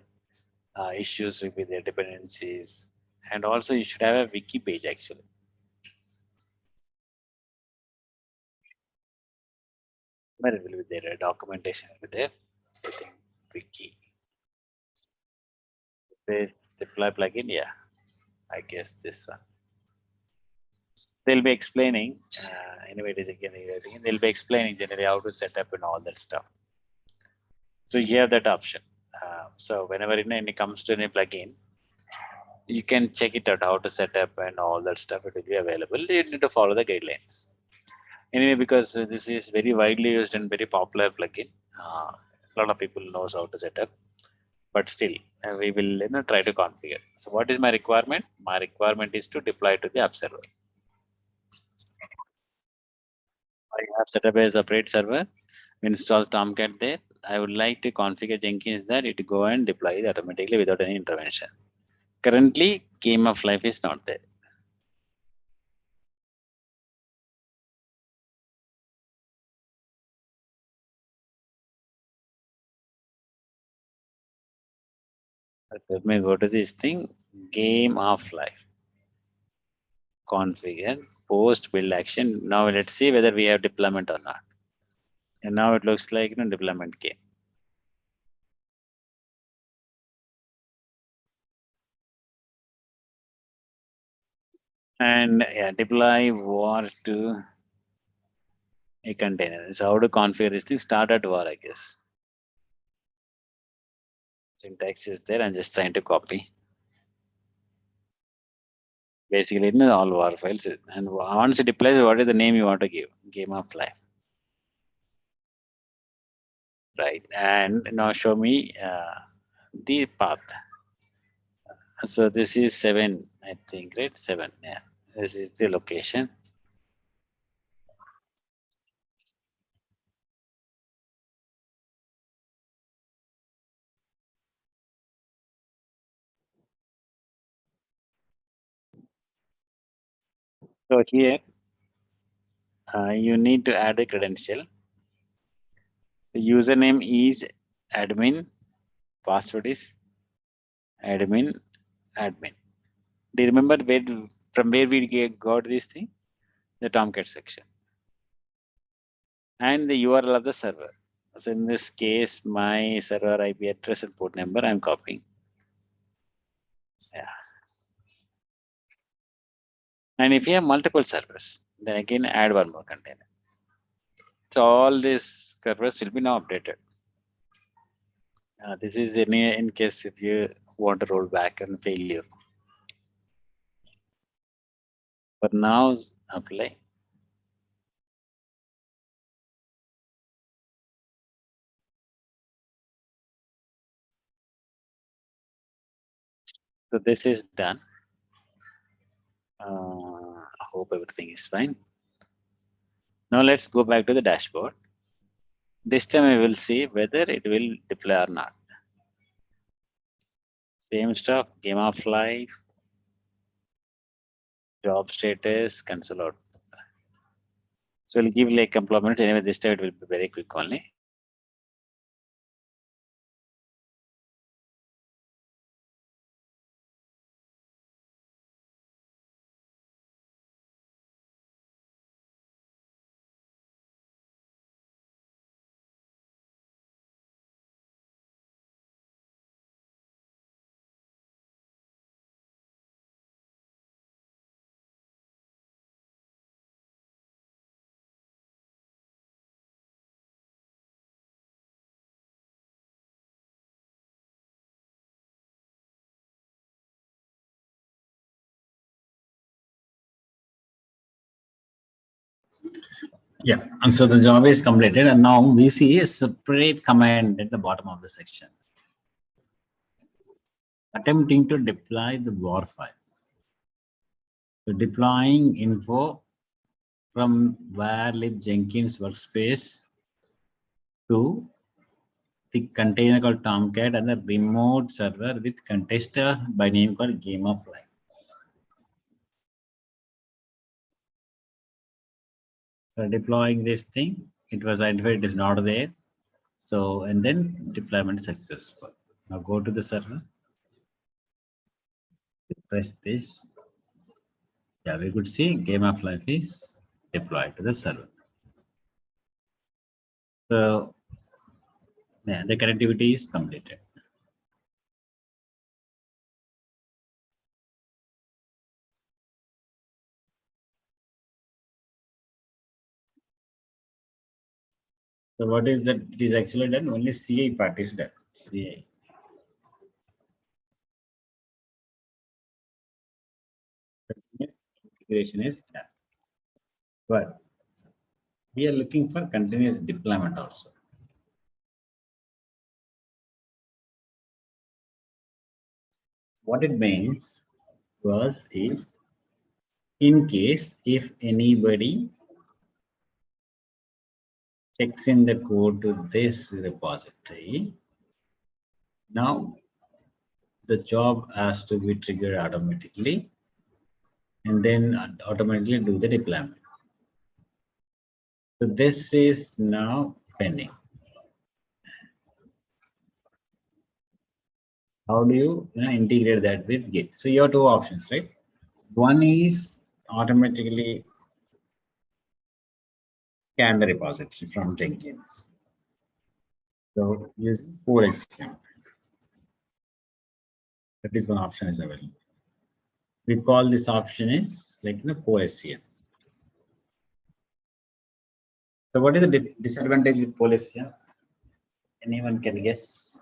issues will be there, dependencies, and also you should have a wiki page actually. Where it will be there, documentation will be there. I think wiki. Say deploy plugin, yeah. I guess this one. They'll be explaining. Anyway, it is again. They'll be explaining generally how to set up and all that stuff. So you have that option. So whenever it comes to any plugin, you can check it out how to set up and all that stuff. It will be available. You need to follow the guidelines. Anyway, because this is very widely used and very popular plugin, a lot of people knows how to set up. But still, we will try to configure. So what is my requirement? My requirement is to deploy to the app server. I have set up a separate server, install Tomcat there. I would like to configure Jenkins that it go and deploy it automatically without any intervention. Currently, Game of Life is not there. Let me go to this thing, Game of Life, configure, post build action. Now let's see whether we have deployment or not. And now it looks like deployment came. And yeah, deploy war to a container. So how to configure this thing? Start at war, I guess. Syntax is there. I'm just trying to copy. Basically, all war files. And once it deploys, what is the name you want to give? Game of Life. Right. And now show me the path. So this is 7, I think, right? 7. Yeah. This is the location. So here you need to add a credential. The username is admin. Password is admin. Admin. Do you remember from where we got this thing? The Tomcat section. And the URL of the server. So in this case, my server IP address and port number I'm copying. Yeah. And if you have multiple servers, then again add one more container. So all these servers will be now updated. This is in case if you want to roll back and failure. But now apply. So this is done. I hope everything is fine. Now let's go back to the dashboard. This time I will see whether it will deploy or not. Same stuff, game of life, job status, console out. So we'll give like a couple of minutes. Anyway, this time it will be very quick only. Yeah, and so the job is completed, and now we see a separate command at the bottom of the section. Attempting to deploy the war file. So deploying info from where lib Jenkins workspace to the container called Tomcat and the remote server with contester by name called Game of Life. So deploying this thing, it was identified it is not there. So, and then deployment successful. Now go to the server. Press this. Yeah, we could see Game of Life is deployed to the server. So, yeah, the connectivity is completed. So what is that? It is actually done. Only CI part is done. CI. Integration is done. But we are looking for continuous deployment also. What it means was is in case if anybody checks in the code to this repository, now the job has to be triggered automatically and then automatically do the deployment. So this is now pending. How do you integrate that with Git? So you have two options, right? One is automatically scan the repository from Jenkins. So use PostgreSQL. That is one option is available. We call this option is like PostgreSQL. So what is the disadvantage with PostgreSQL? Anyone can guess?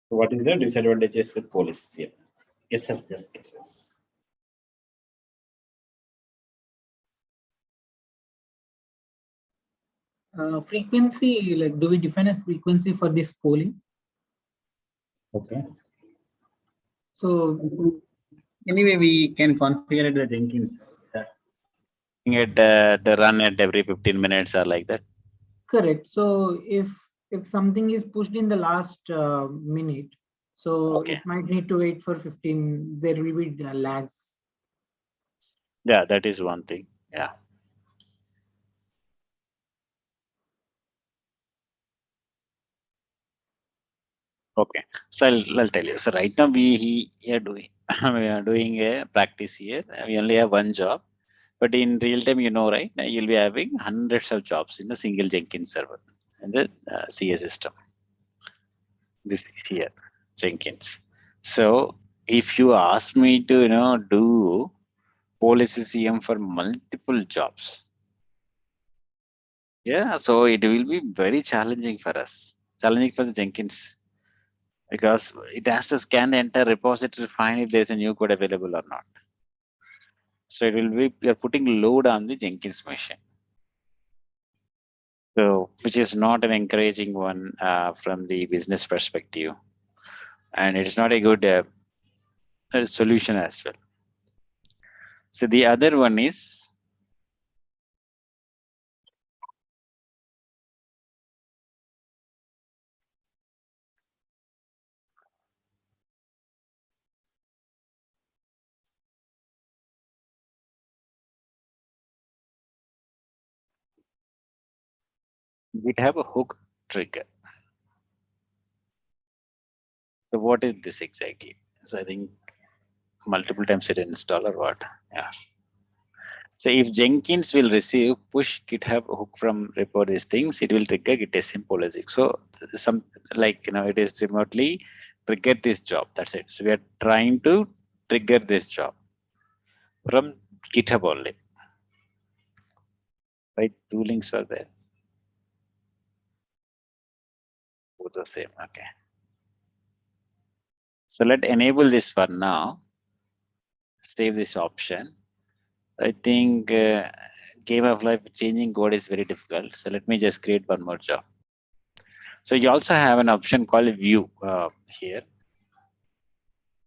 So what is the disadvantages with PostgreSQL? Guesses, just guesses. Frequency, like, do we define a frequency for this polling? Okay. So Anyway, we can configure it the Jenkins. It the run at every 15 minutes or like that. correct. So if something is pushed in the last minute, so Okay. it might need to wait for 15. There will be lags. Yeah, that is one thing. Yeah. Okay, so I'll tell you. So right now we are doing we are doing a practice here. We only have one job, but in real time, right? Now you'll be having hundreds of jobs in a single Jenkins server in the CS system. This is here, Jenkins. So if you ask me to do policy CM for multiple jobs, yeah, so it will be very challenging for us, challenging for the Jenkins. Because it has to scan the entire repository to find if there's a new code available or not. So it will be, we are putting load on the Jenkins machine. So which is not an encouraging one from the business perspective. And it's not a good solution as well. So the other one is GitHub hook trigger. So what is this exactly? So I think multiple times it install or what? Yeah. So if Jenkins will receive push GitHub hook from repo these things, it will trigger Git symbology. So some like it is remotely trigger this job. That's it. So we are trying to trigger this job from GitHub only. Right? Two links are there. the same. Okay. So let enable this for now. Save this option. I think game of life changing code is very difficult. So let me just create one more job. So you also have an option called view here.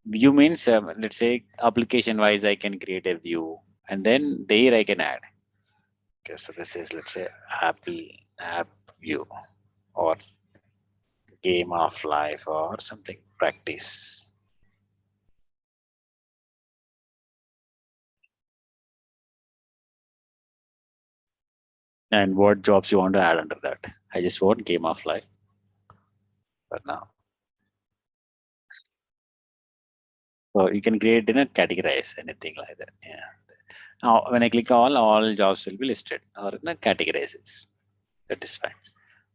View means let's say application wise, I can create a view and then there I can add. Okay, so this is let's say app view or game of life or something practice. And what jobs you want to add under that? I just want game of life for now. So you can create categorize anything like that. Yeah. Now when I click all jobs will be listed or categorizes. That is fine.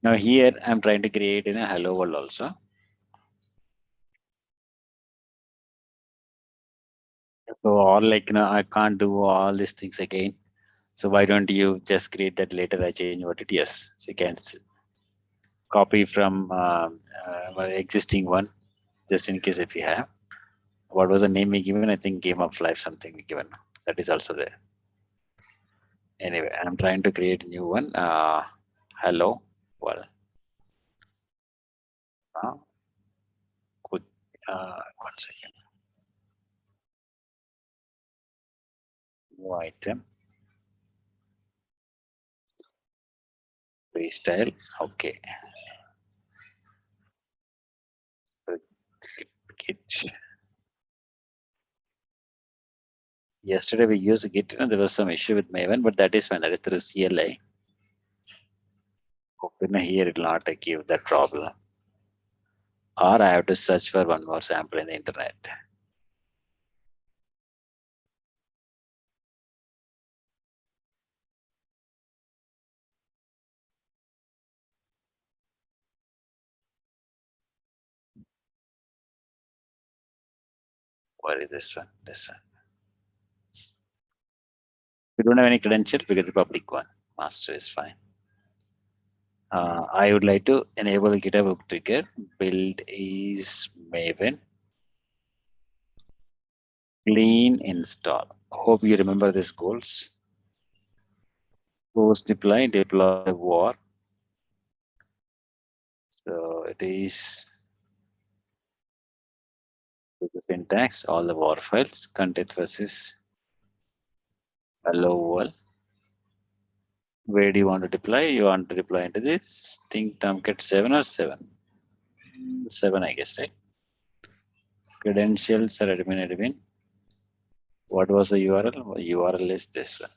Now here I'm trying to create in a hello world also. So all like I can't do all these things again. So why don't you just create that later? I change what it is. So you can copy from my existing one, just in case if you have. What was the name we given? I think Game of Life something we given. That is also there. Anyway, I'm trying to create a new one. Hello. Well, good. One second. New item. Freestyle. Okay. Git. Yesterday we used Git. There was some issue with Maven, but that is fine. That is through CLI. Open here, it will not give that problem. Or I have to search for one more sample in the internet. Where is this one? This one. We don't have any credential because the public one. Master is fine. I would like to enable GitHub hook trigger. Build is Maven. Clean install. Hope you remember these goals. Post deploy, deploy war. So it is the syntax, all the war files, content versus hello world. Where do you want to deploy? You want to deploy into this think Tomcat 7 or 7? 7, I guess, right? Credentials are admin. What was the URL? URL is this one.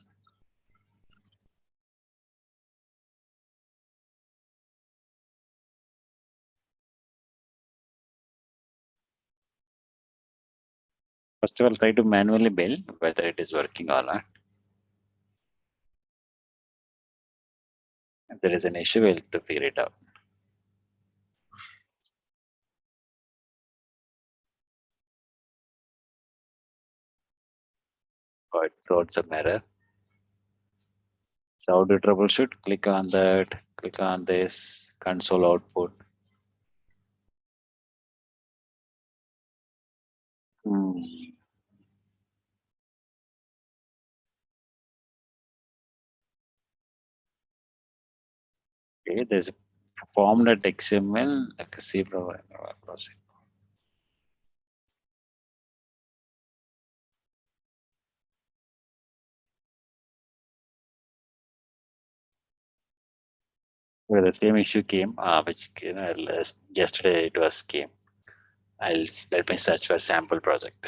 First of all, try to manually build whether it is working or not. If there is an issue, we'll have to figure it out. Or it throws some error. So how to troubleshoot? Click on that, click on this, console output. Okay, there's a form.xml, like a C program process. Well, the same issue came, which yesterday it was came. Let me search for sample project.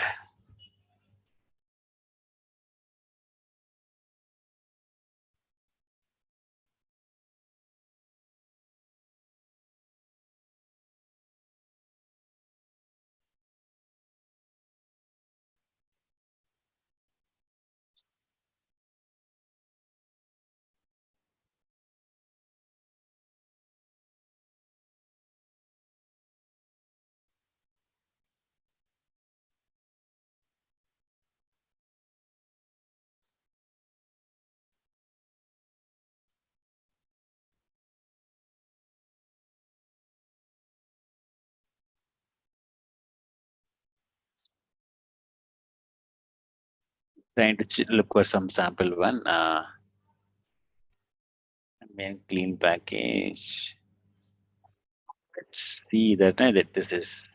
trying to look for some sample one. Main clean package. Let's see that this is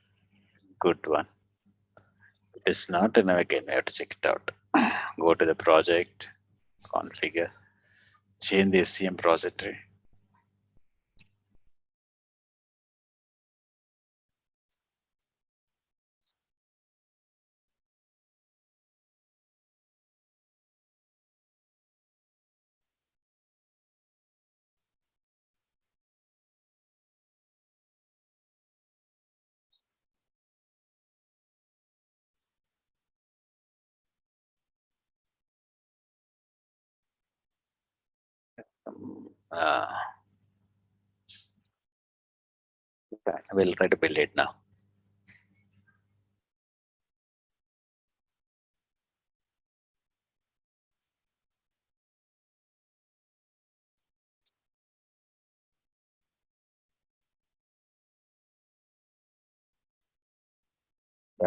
good one. It is not, and again I have to check it out. Go to the project, configure, change the SCM repository. Uh, we'll try to build it now.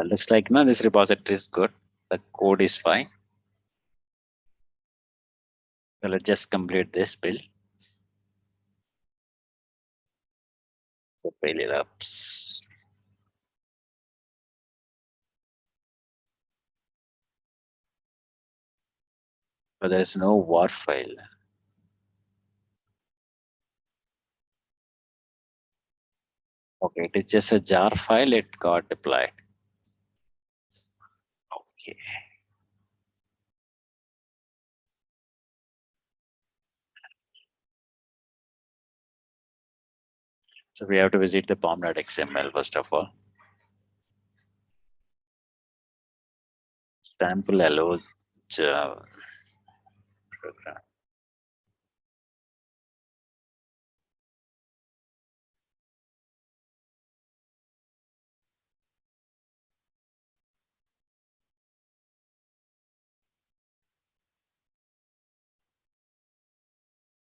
Looks like no, this repository is good. The code is fine. So let's just complete this build. So build it up. But there is no war file. Okay, it is just a jar file. It got deployed. Okay. So we have to visit the pom.xml first of all. Sample allows program.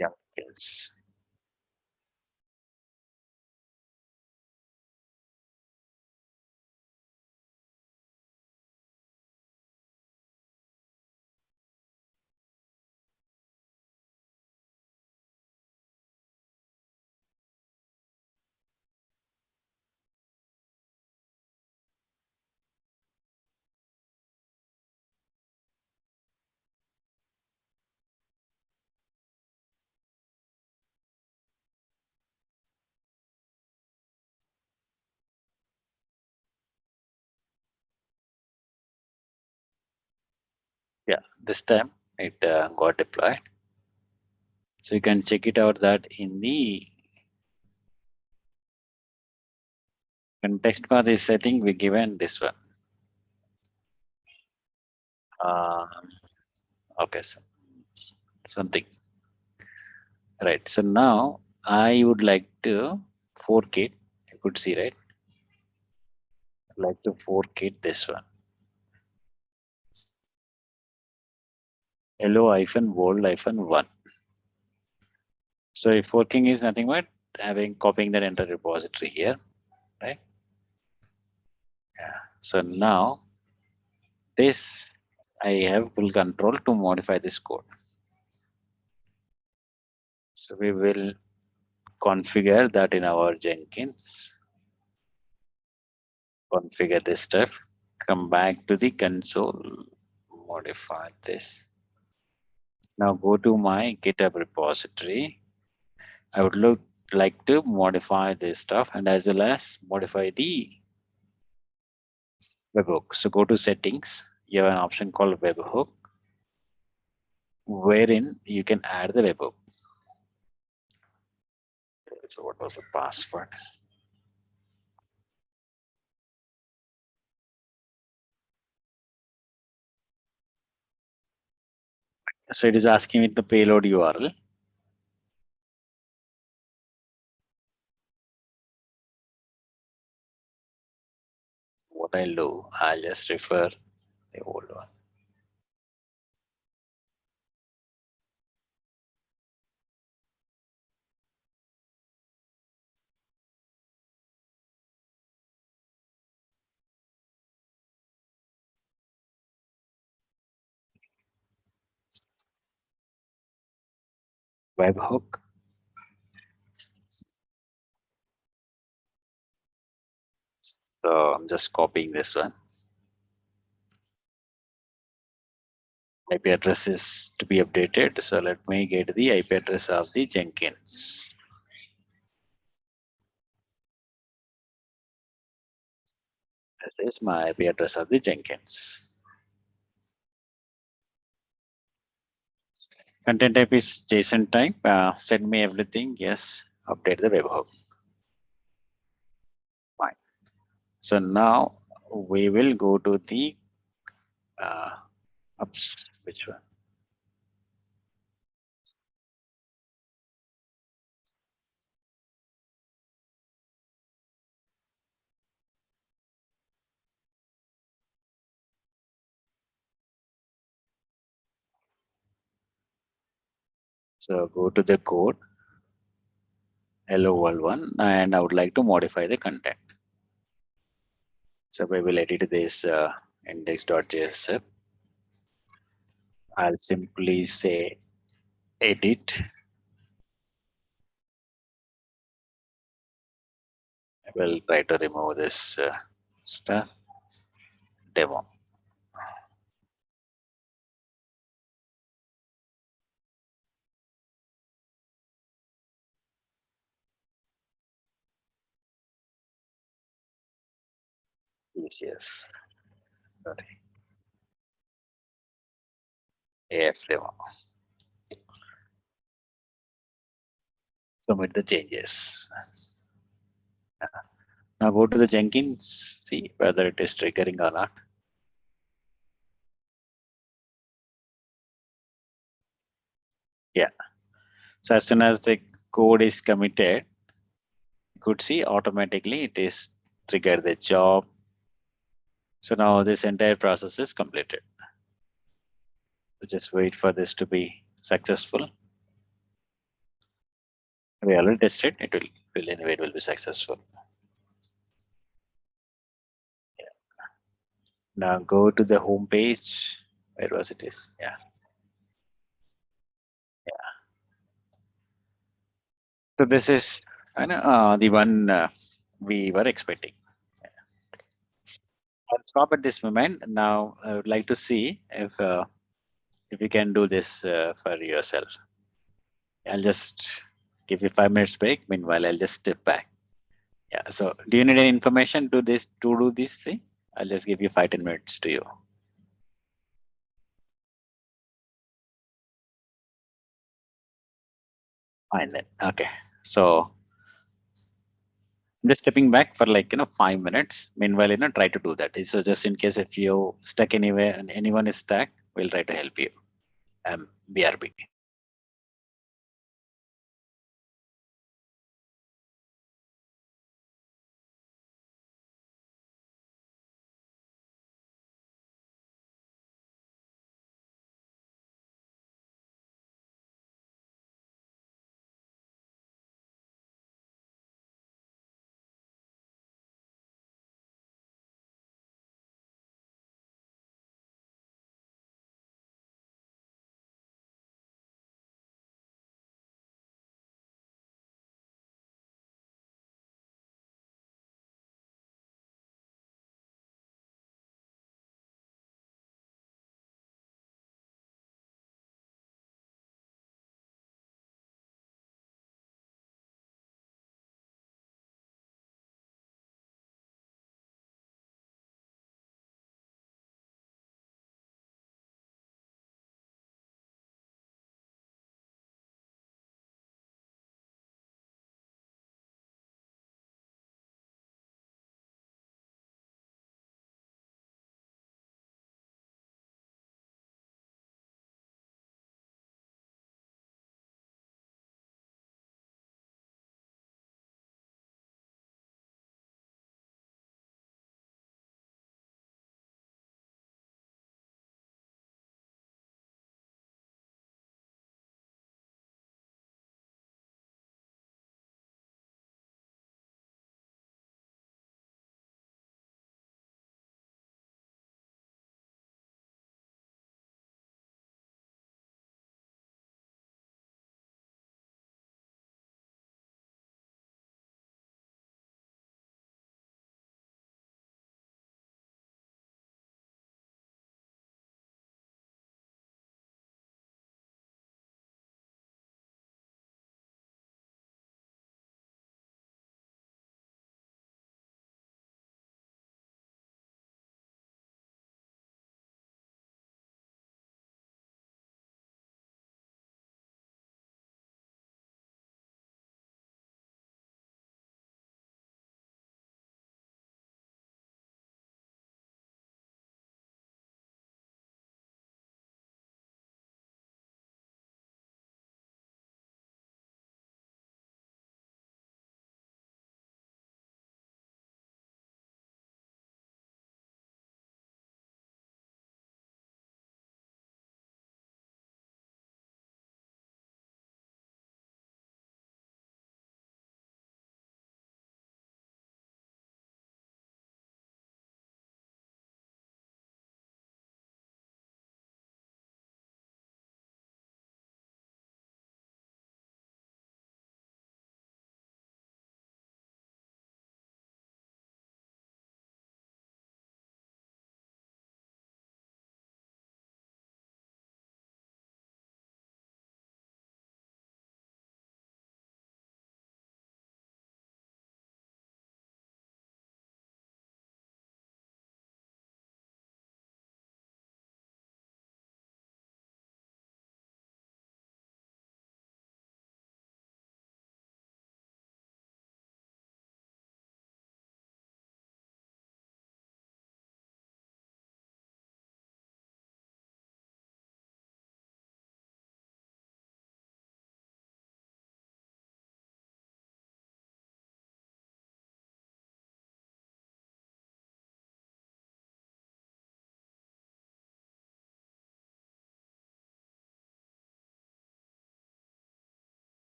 Jenkins. Yeah, this time it got deployed. So you can check it out that in the context for this setting, we given this one. Okay, so something. Right. So now I would like to fork it. You could see, right? I'd like to fork it this one. hello-world-1. So if forking is nothing but having copying that entire repository here, right? Yeah. So now this I have full control to modify this code. So we will configure that in our Jenkins. Configure this stuff. Come back to the console. Modify this. Now go to my GitHub repository. I would like to modify this stuff and as well as modify the webhook. So go to settings. You have an option called webhook, wherein you can add the webhook. So what was the password? So it is asking me the payload URL. What I'll do, I'll just refer the old one. webhook. So I'm just copying this one. IP address is to be updated. So let me get the IP address of the Jenkins. This is my IP address of the Jenkins. Content type is JSON type. Send me everything. Yes. Update the webhook. Fine. So now we will go to the oops, which one? So go to the code hello world one, and I would like to modify the content. So we will edit this index.jsf. I'll simply say edit. I will try to remove this stuff. Demo. Yes. Sorry. AF demo. Submit the changes. Now go to the Jenkins, see whether it is triggering or not. Yeah. So as soon as the code is committed, you could see automatically it is trigger the job. So now this entire process is completed. So just wait for this to be successful. We already tested, will anyway it will be successful. Yeah. Now go to the home page. Where was it is? Yeah. Yeah. So this is the one we were expecting. I'll stop at this moment. Now I would like to see if you can do this for yourself. I'll just give you 5 minutes break. Meanwhile, I'll just step back. Yeah. So do you need any information to do this thing? I'll just give you 5-10 minutes to you. Fine then. Okay. So I'm just stepping back for 5 minutes. Meanwhile, try to do that. So just in case if you stuck anywhere and anyone is stuck, we'll try to help you. BRB.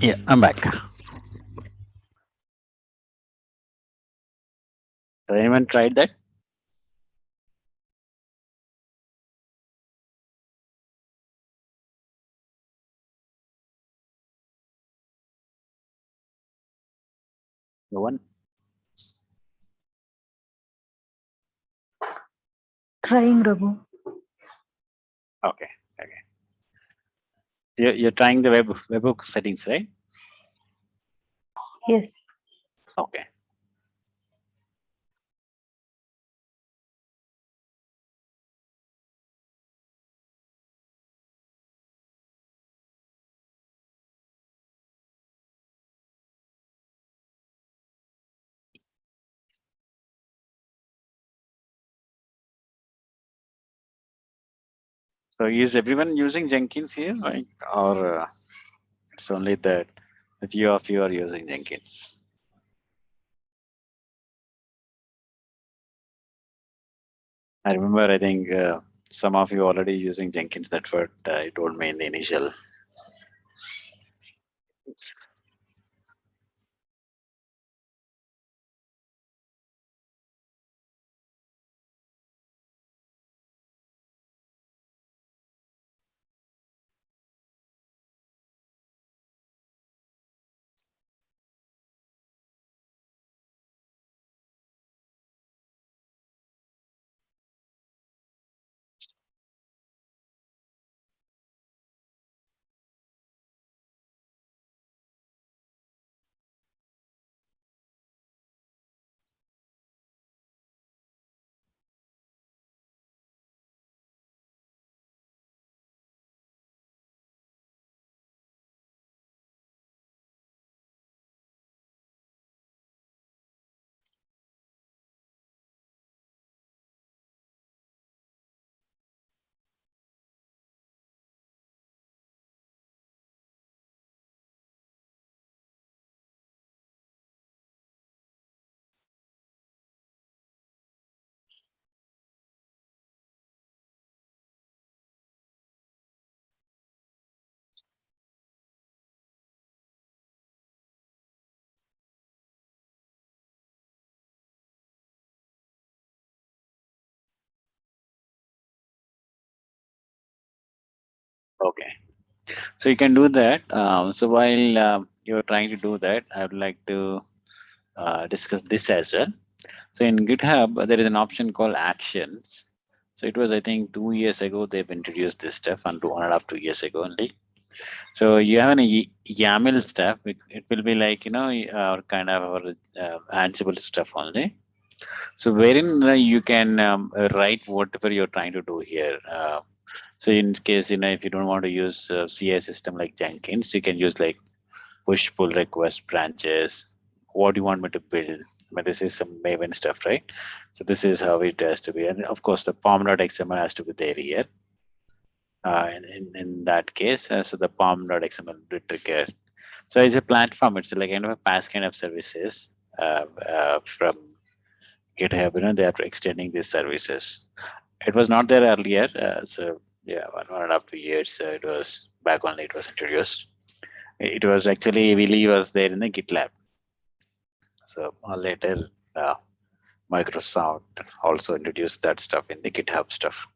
Yeah, I'm back. Has anyone tried that? No one? Trying, Raghu. Okay. Okay. You're trying the webhook settings, right? Yes. Okay. So is everyone using Jenkins here, like, or it's only that a few of you are using Jenkins? I remember, I think some of you already using Jenkins. That's what you told me in the initial. Okay. So you can do that. So while you're trying to do that, I would like to discuss this as well. So in GitHub, there is an option called Actions. So it was, I think, 2 years ago they've introduced this stuff, and 2.5, 2 years ago only. So you have a YAML stuff. It will be like, kind of our Ansible stuff only. So wherein you can write whatever you're trying to do here. So in case, if you don't want to use CI system like Jenkins, you can use like push pull request branches. What do you want me to build? But this is some Maven stuff, right? So this is how it has to be. And of course, the pom.xml has to be there here. In that case, so the pom.xml will be triggered. So it's a platform. It's like kind of a PaaS kind of services from GitHub. They are extending these services. It was not there earlier. So yeah, 1.5, 2 years. It was back only. It was introduced. It was actually really was there in the GitLab. So later, Microsoft also introduced that stuff in the GitHub stuff.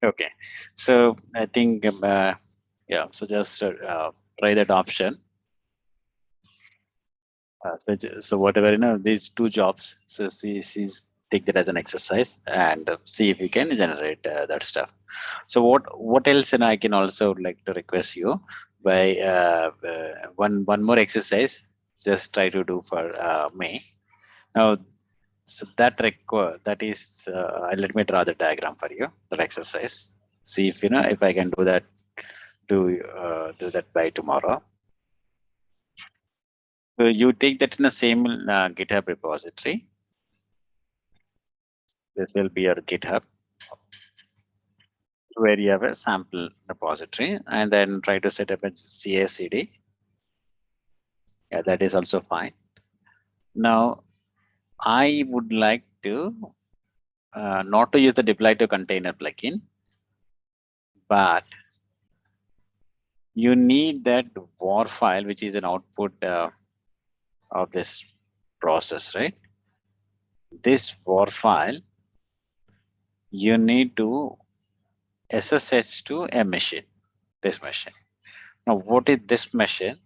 Okay, so I think yeah. So just try that option. So whatever these two jobs. So she's take that as an exercise and see if you can generate that stuff. So what else? And I can also like to request you by one more exercise. Just try to do for May. Now, so that is let me draw the diagram for you. That exercise. See if if I can do that. Do that by tomorrow. So you take that in the same GitHub repository. This will be your GitHub where you have a sample repository, and then try to set up a CI/CD. Yeah, that is also fine. Now, I would like to not to use the deploy to container plugin, but you need that war file, which is an output of this process, right? This war file, you need to SSH to a machine, this machine. Now, what is this machine?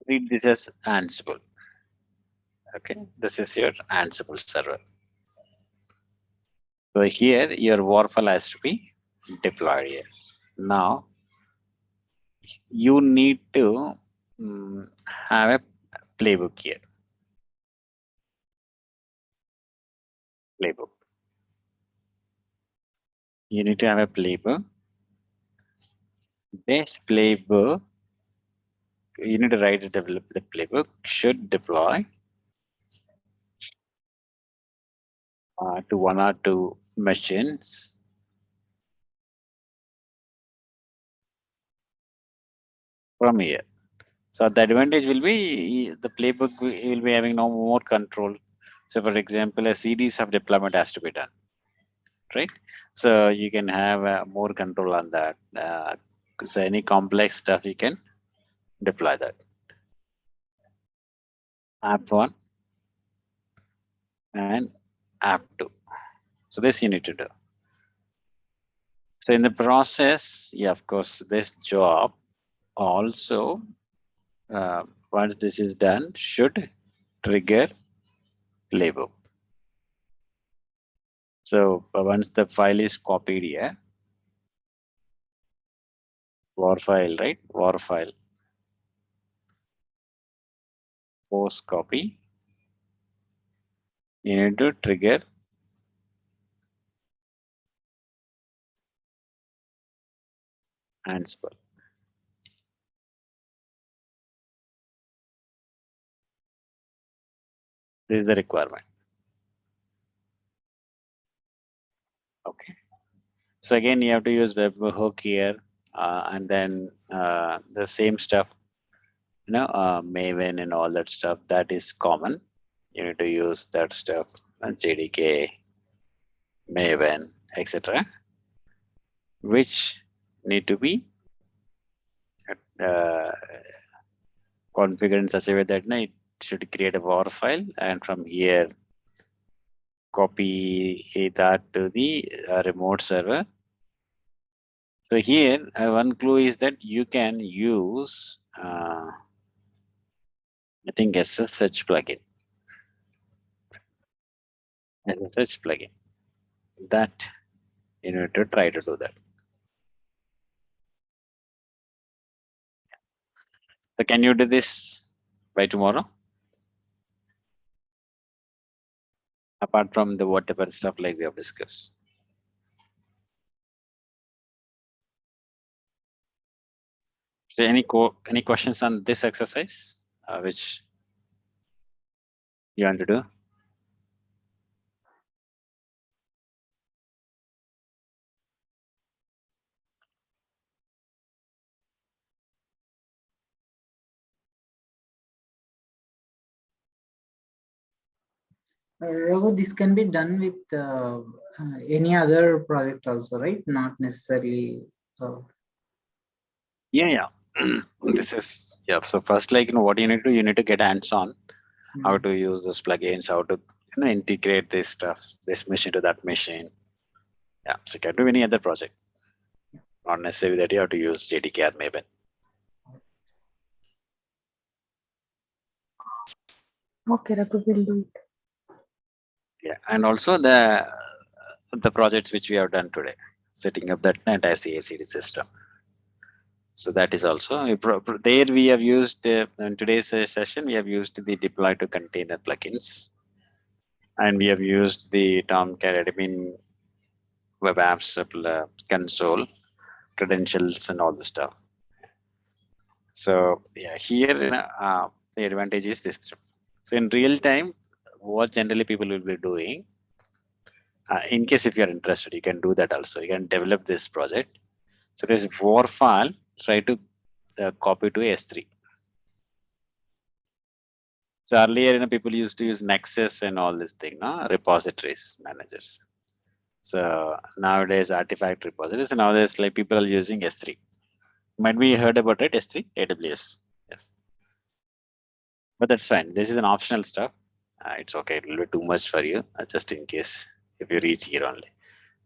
Read this as Ansible. Okay, this is your Ansible server. So here your war file has to be deployed here. Now you need to have a playbook here. Playbook. You need to have a playbook. This playbook, you need to write and develop the playbook, should deploy to one or two machines. From here. So the advantage will be the playbook will be having no more control. So for example, a series of deployment has to be done, right? So you can have more control on that. So any complex stuff you can deploy that. App 1 and app 2. So this you need to do. So in the process, yeah, of course, this job also, once this is done, should trigger playbook. So once the file is copied here, war file, right? War file, post copy, you need to trigger Ansible. This is the requirement. Okay. So again, you have to use webhook here, and then the same stuff, Maven and all that stuff. That is common. You need to use that stuff and JDK, Maven, etc., which need to be uh, configured in such a way that it should create a war file, and from here copy that to the remote server. So here one clue is that you can use I think SSH plugin. SSH plugin. That you need to try to do that. So can you do this by tomorrow? Apart from the whatever stuff like we have discussed. So any questions on this exercise, which you want to do? Raghu, this can be done with any other project also, right? Not necessarily. Yeah. This is So first, like what you need to get hands on how to use those plugins, how to integrate this stuff, this machine to that machine. Yeah, so you can do any other project. Not necessarily that you have to use JDK or Maven. Okay, Raghu, will do it. Yeah, and also the projects which we have done today, setting up that entire CI/CD system. So that is also there we have used in today's session. We have used the deploy to container plugins, and we have used the Tomcat admin web apps console credentials and all the stuff. So yeah, here the advantage is this. So in real time, what generally people will be doing, in case if you are interested, you can do that also. You can develop this project. So this war file, try to copy to S3. So earlier, people used to use Nexus and all this thing, no? Repositories managers. So nowadays, artifact repositories, and nowadays, like people are using S3. Might be heard about it, S3, AWS. Yes. But that's fine. This is an optional stuff. It's okay. It will be too much for you, just in case if you reach here only.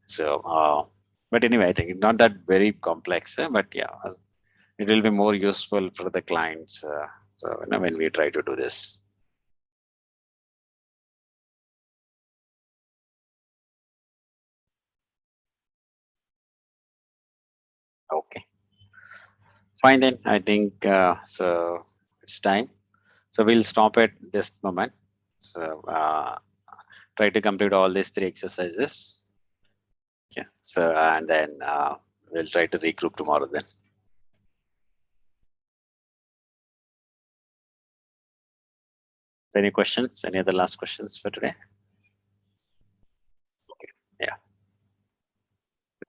So, but anyway, I think it's not that very complex. But yeah, it will be more useful for the clients. So when we try to do this. Okay. Fine then. I think so. It's time. So we'll stop at this moment. So try to complete all these 3 exercises. Yeah. So and then we'll try to regroup tomorrow then. Any questions? Any other last questions for today? Okay. Yeah.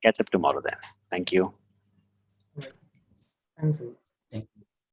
Catch up tomorrow then. Thank you. Thanks.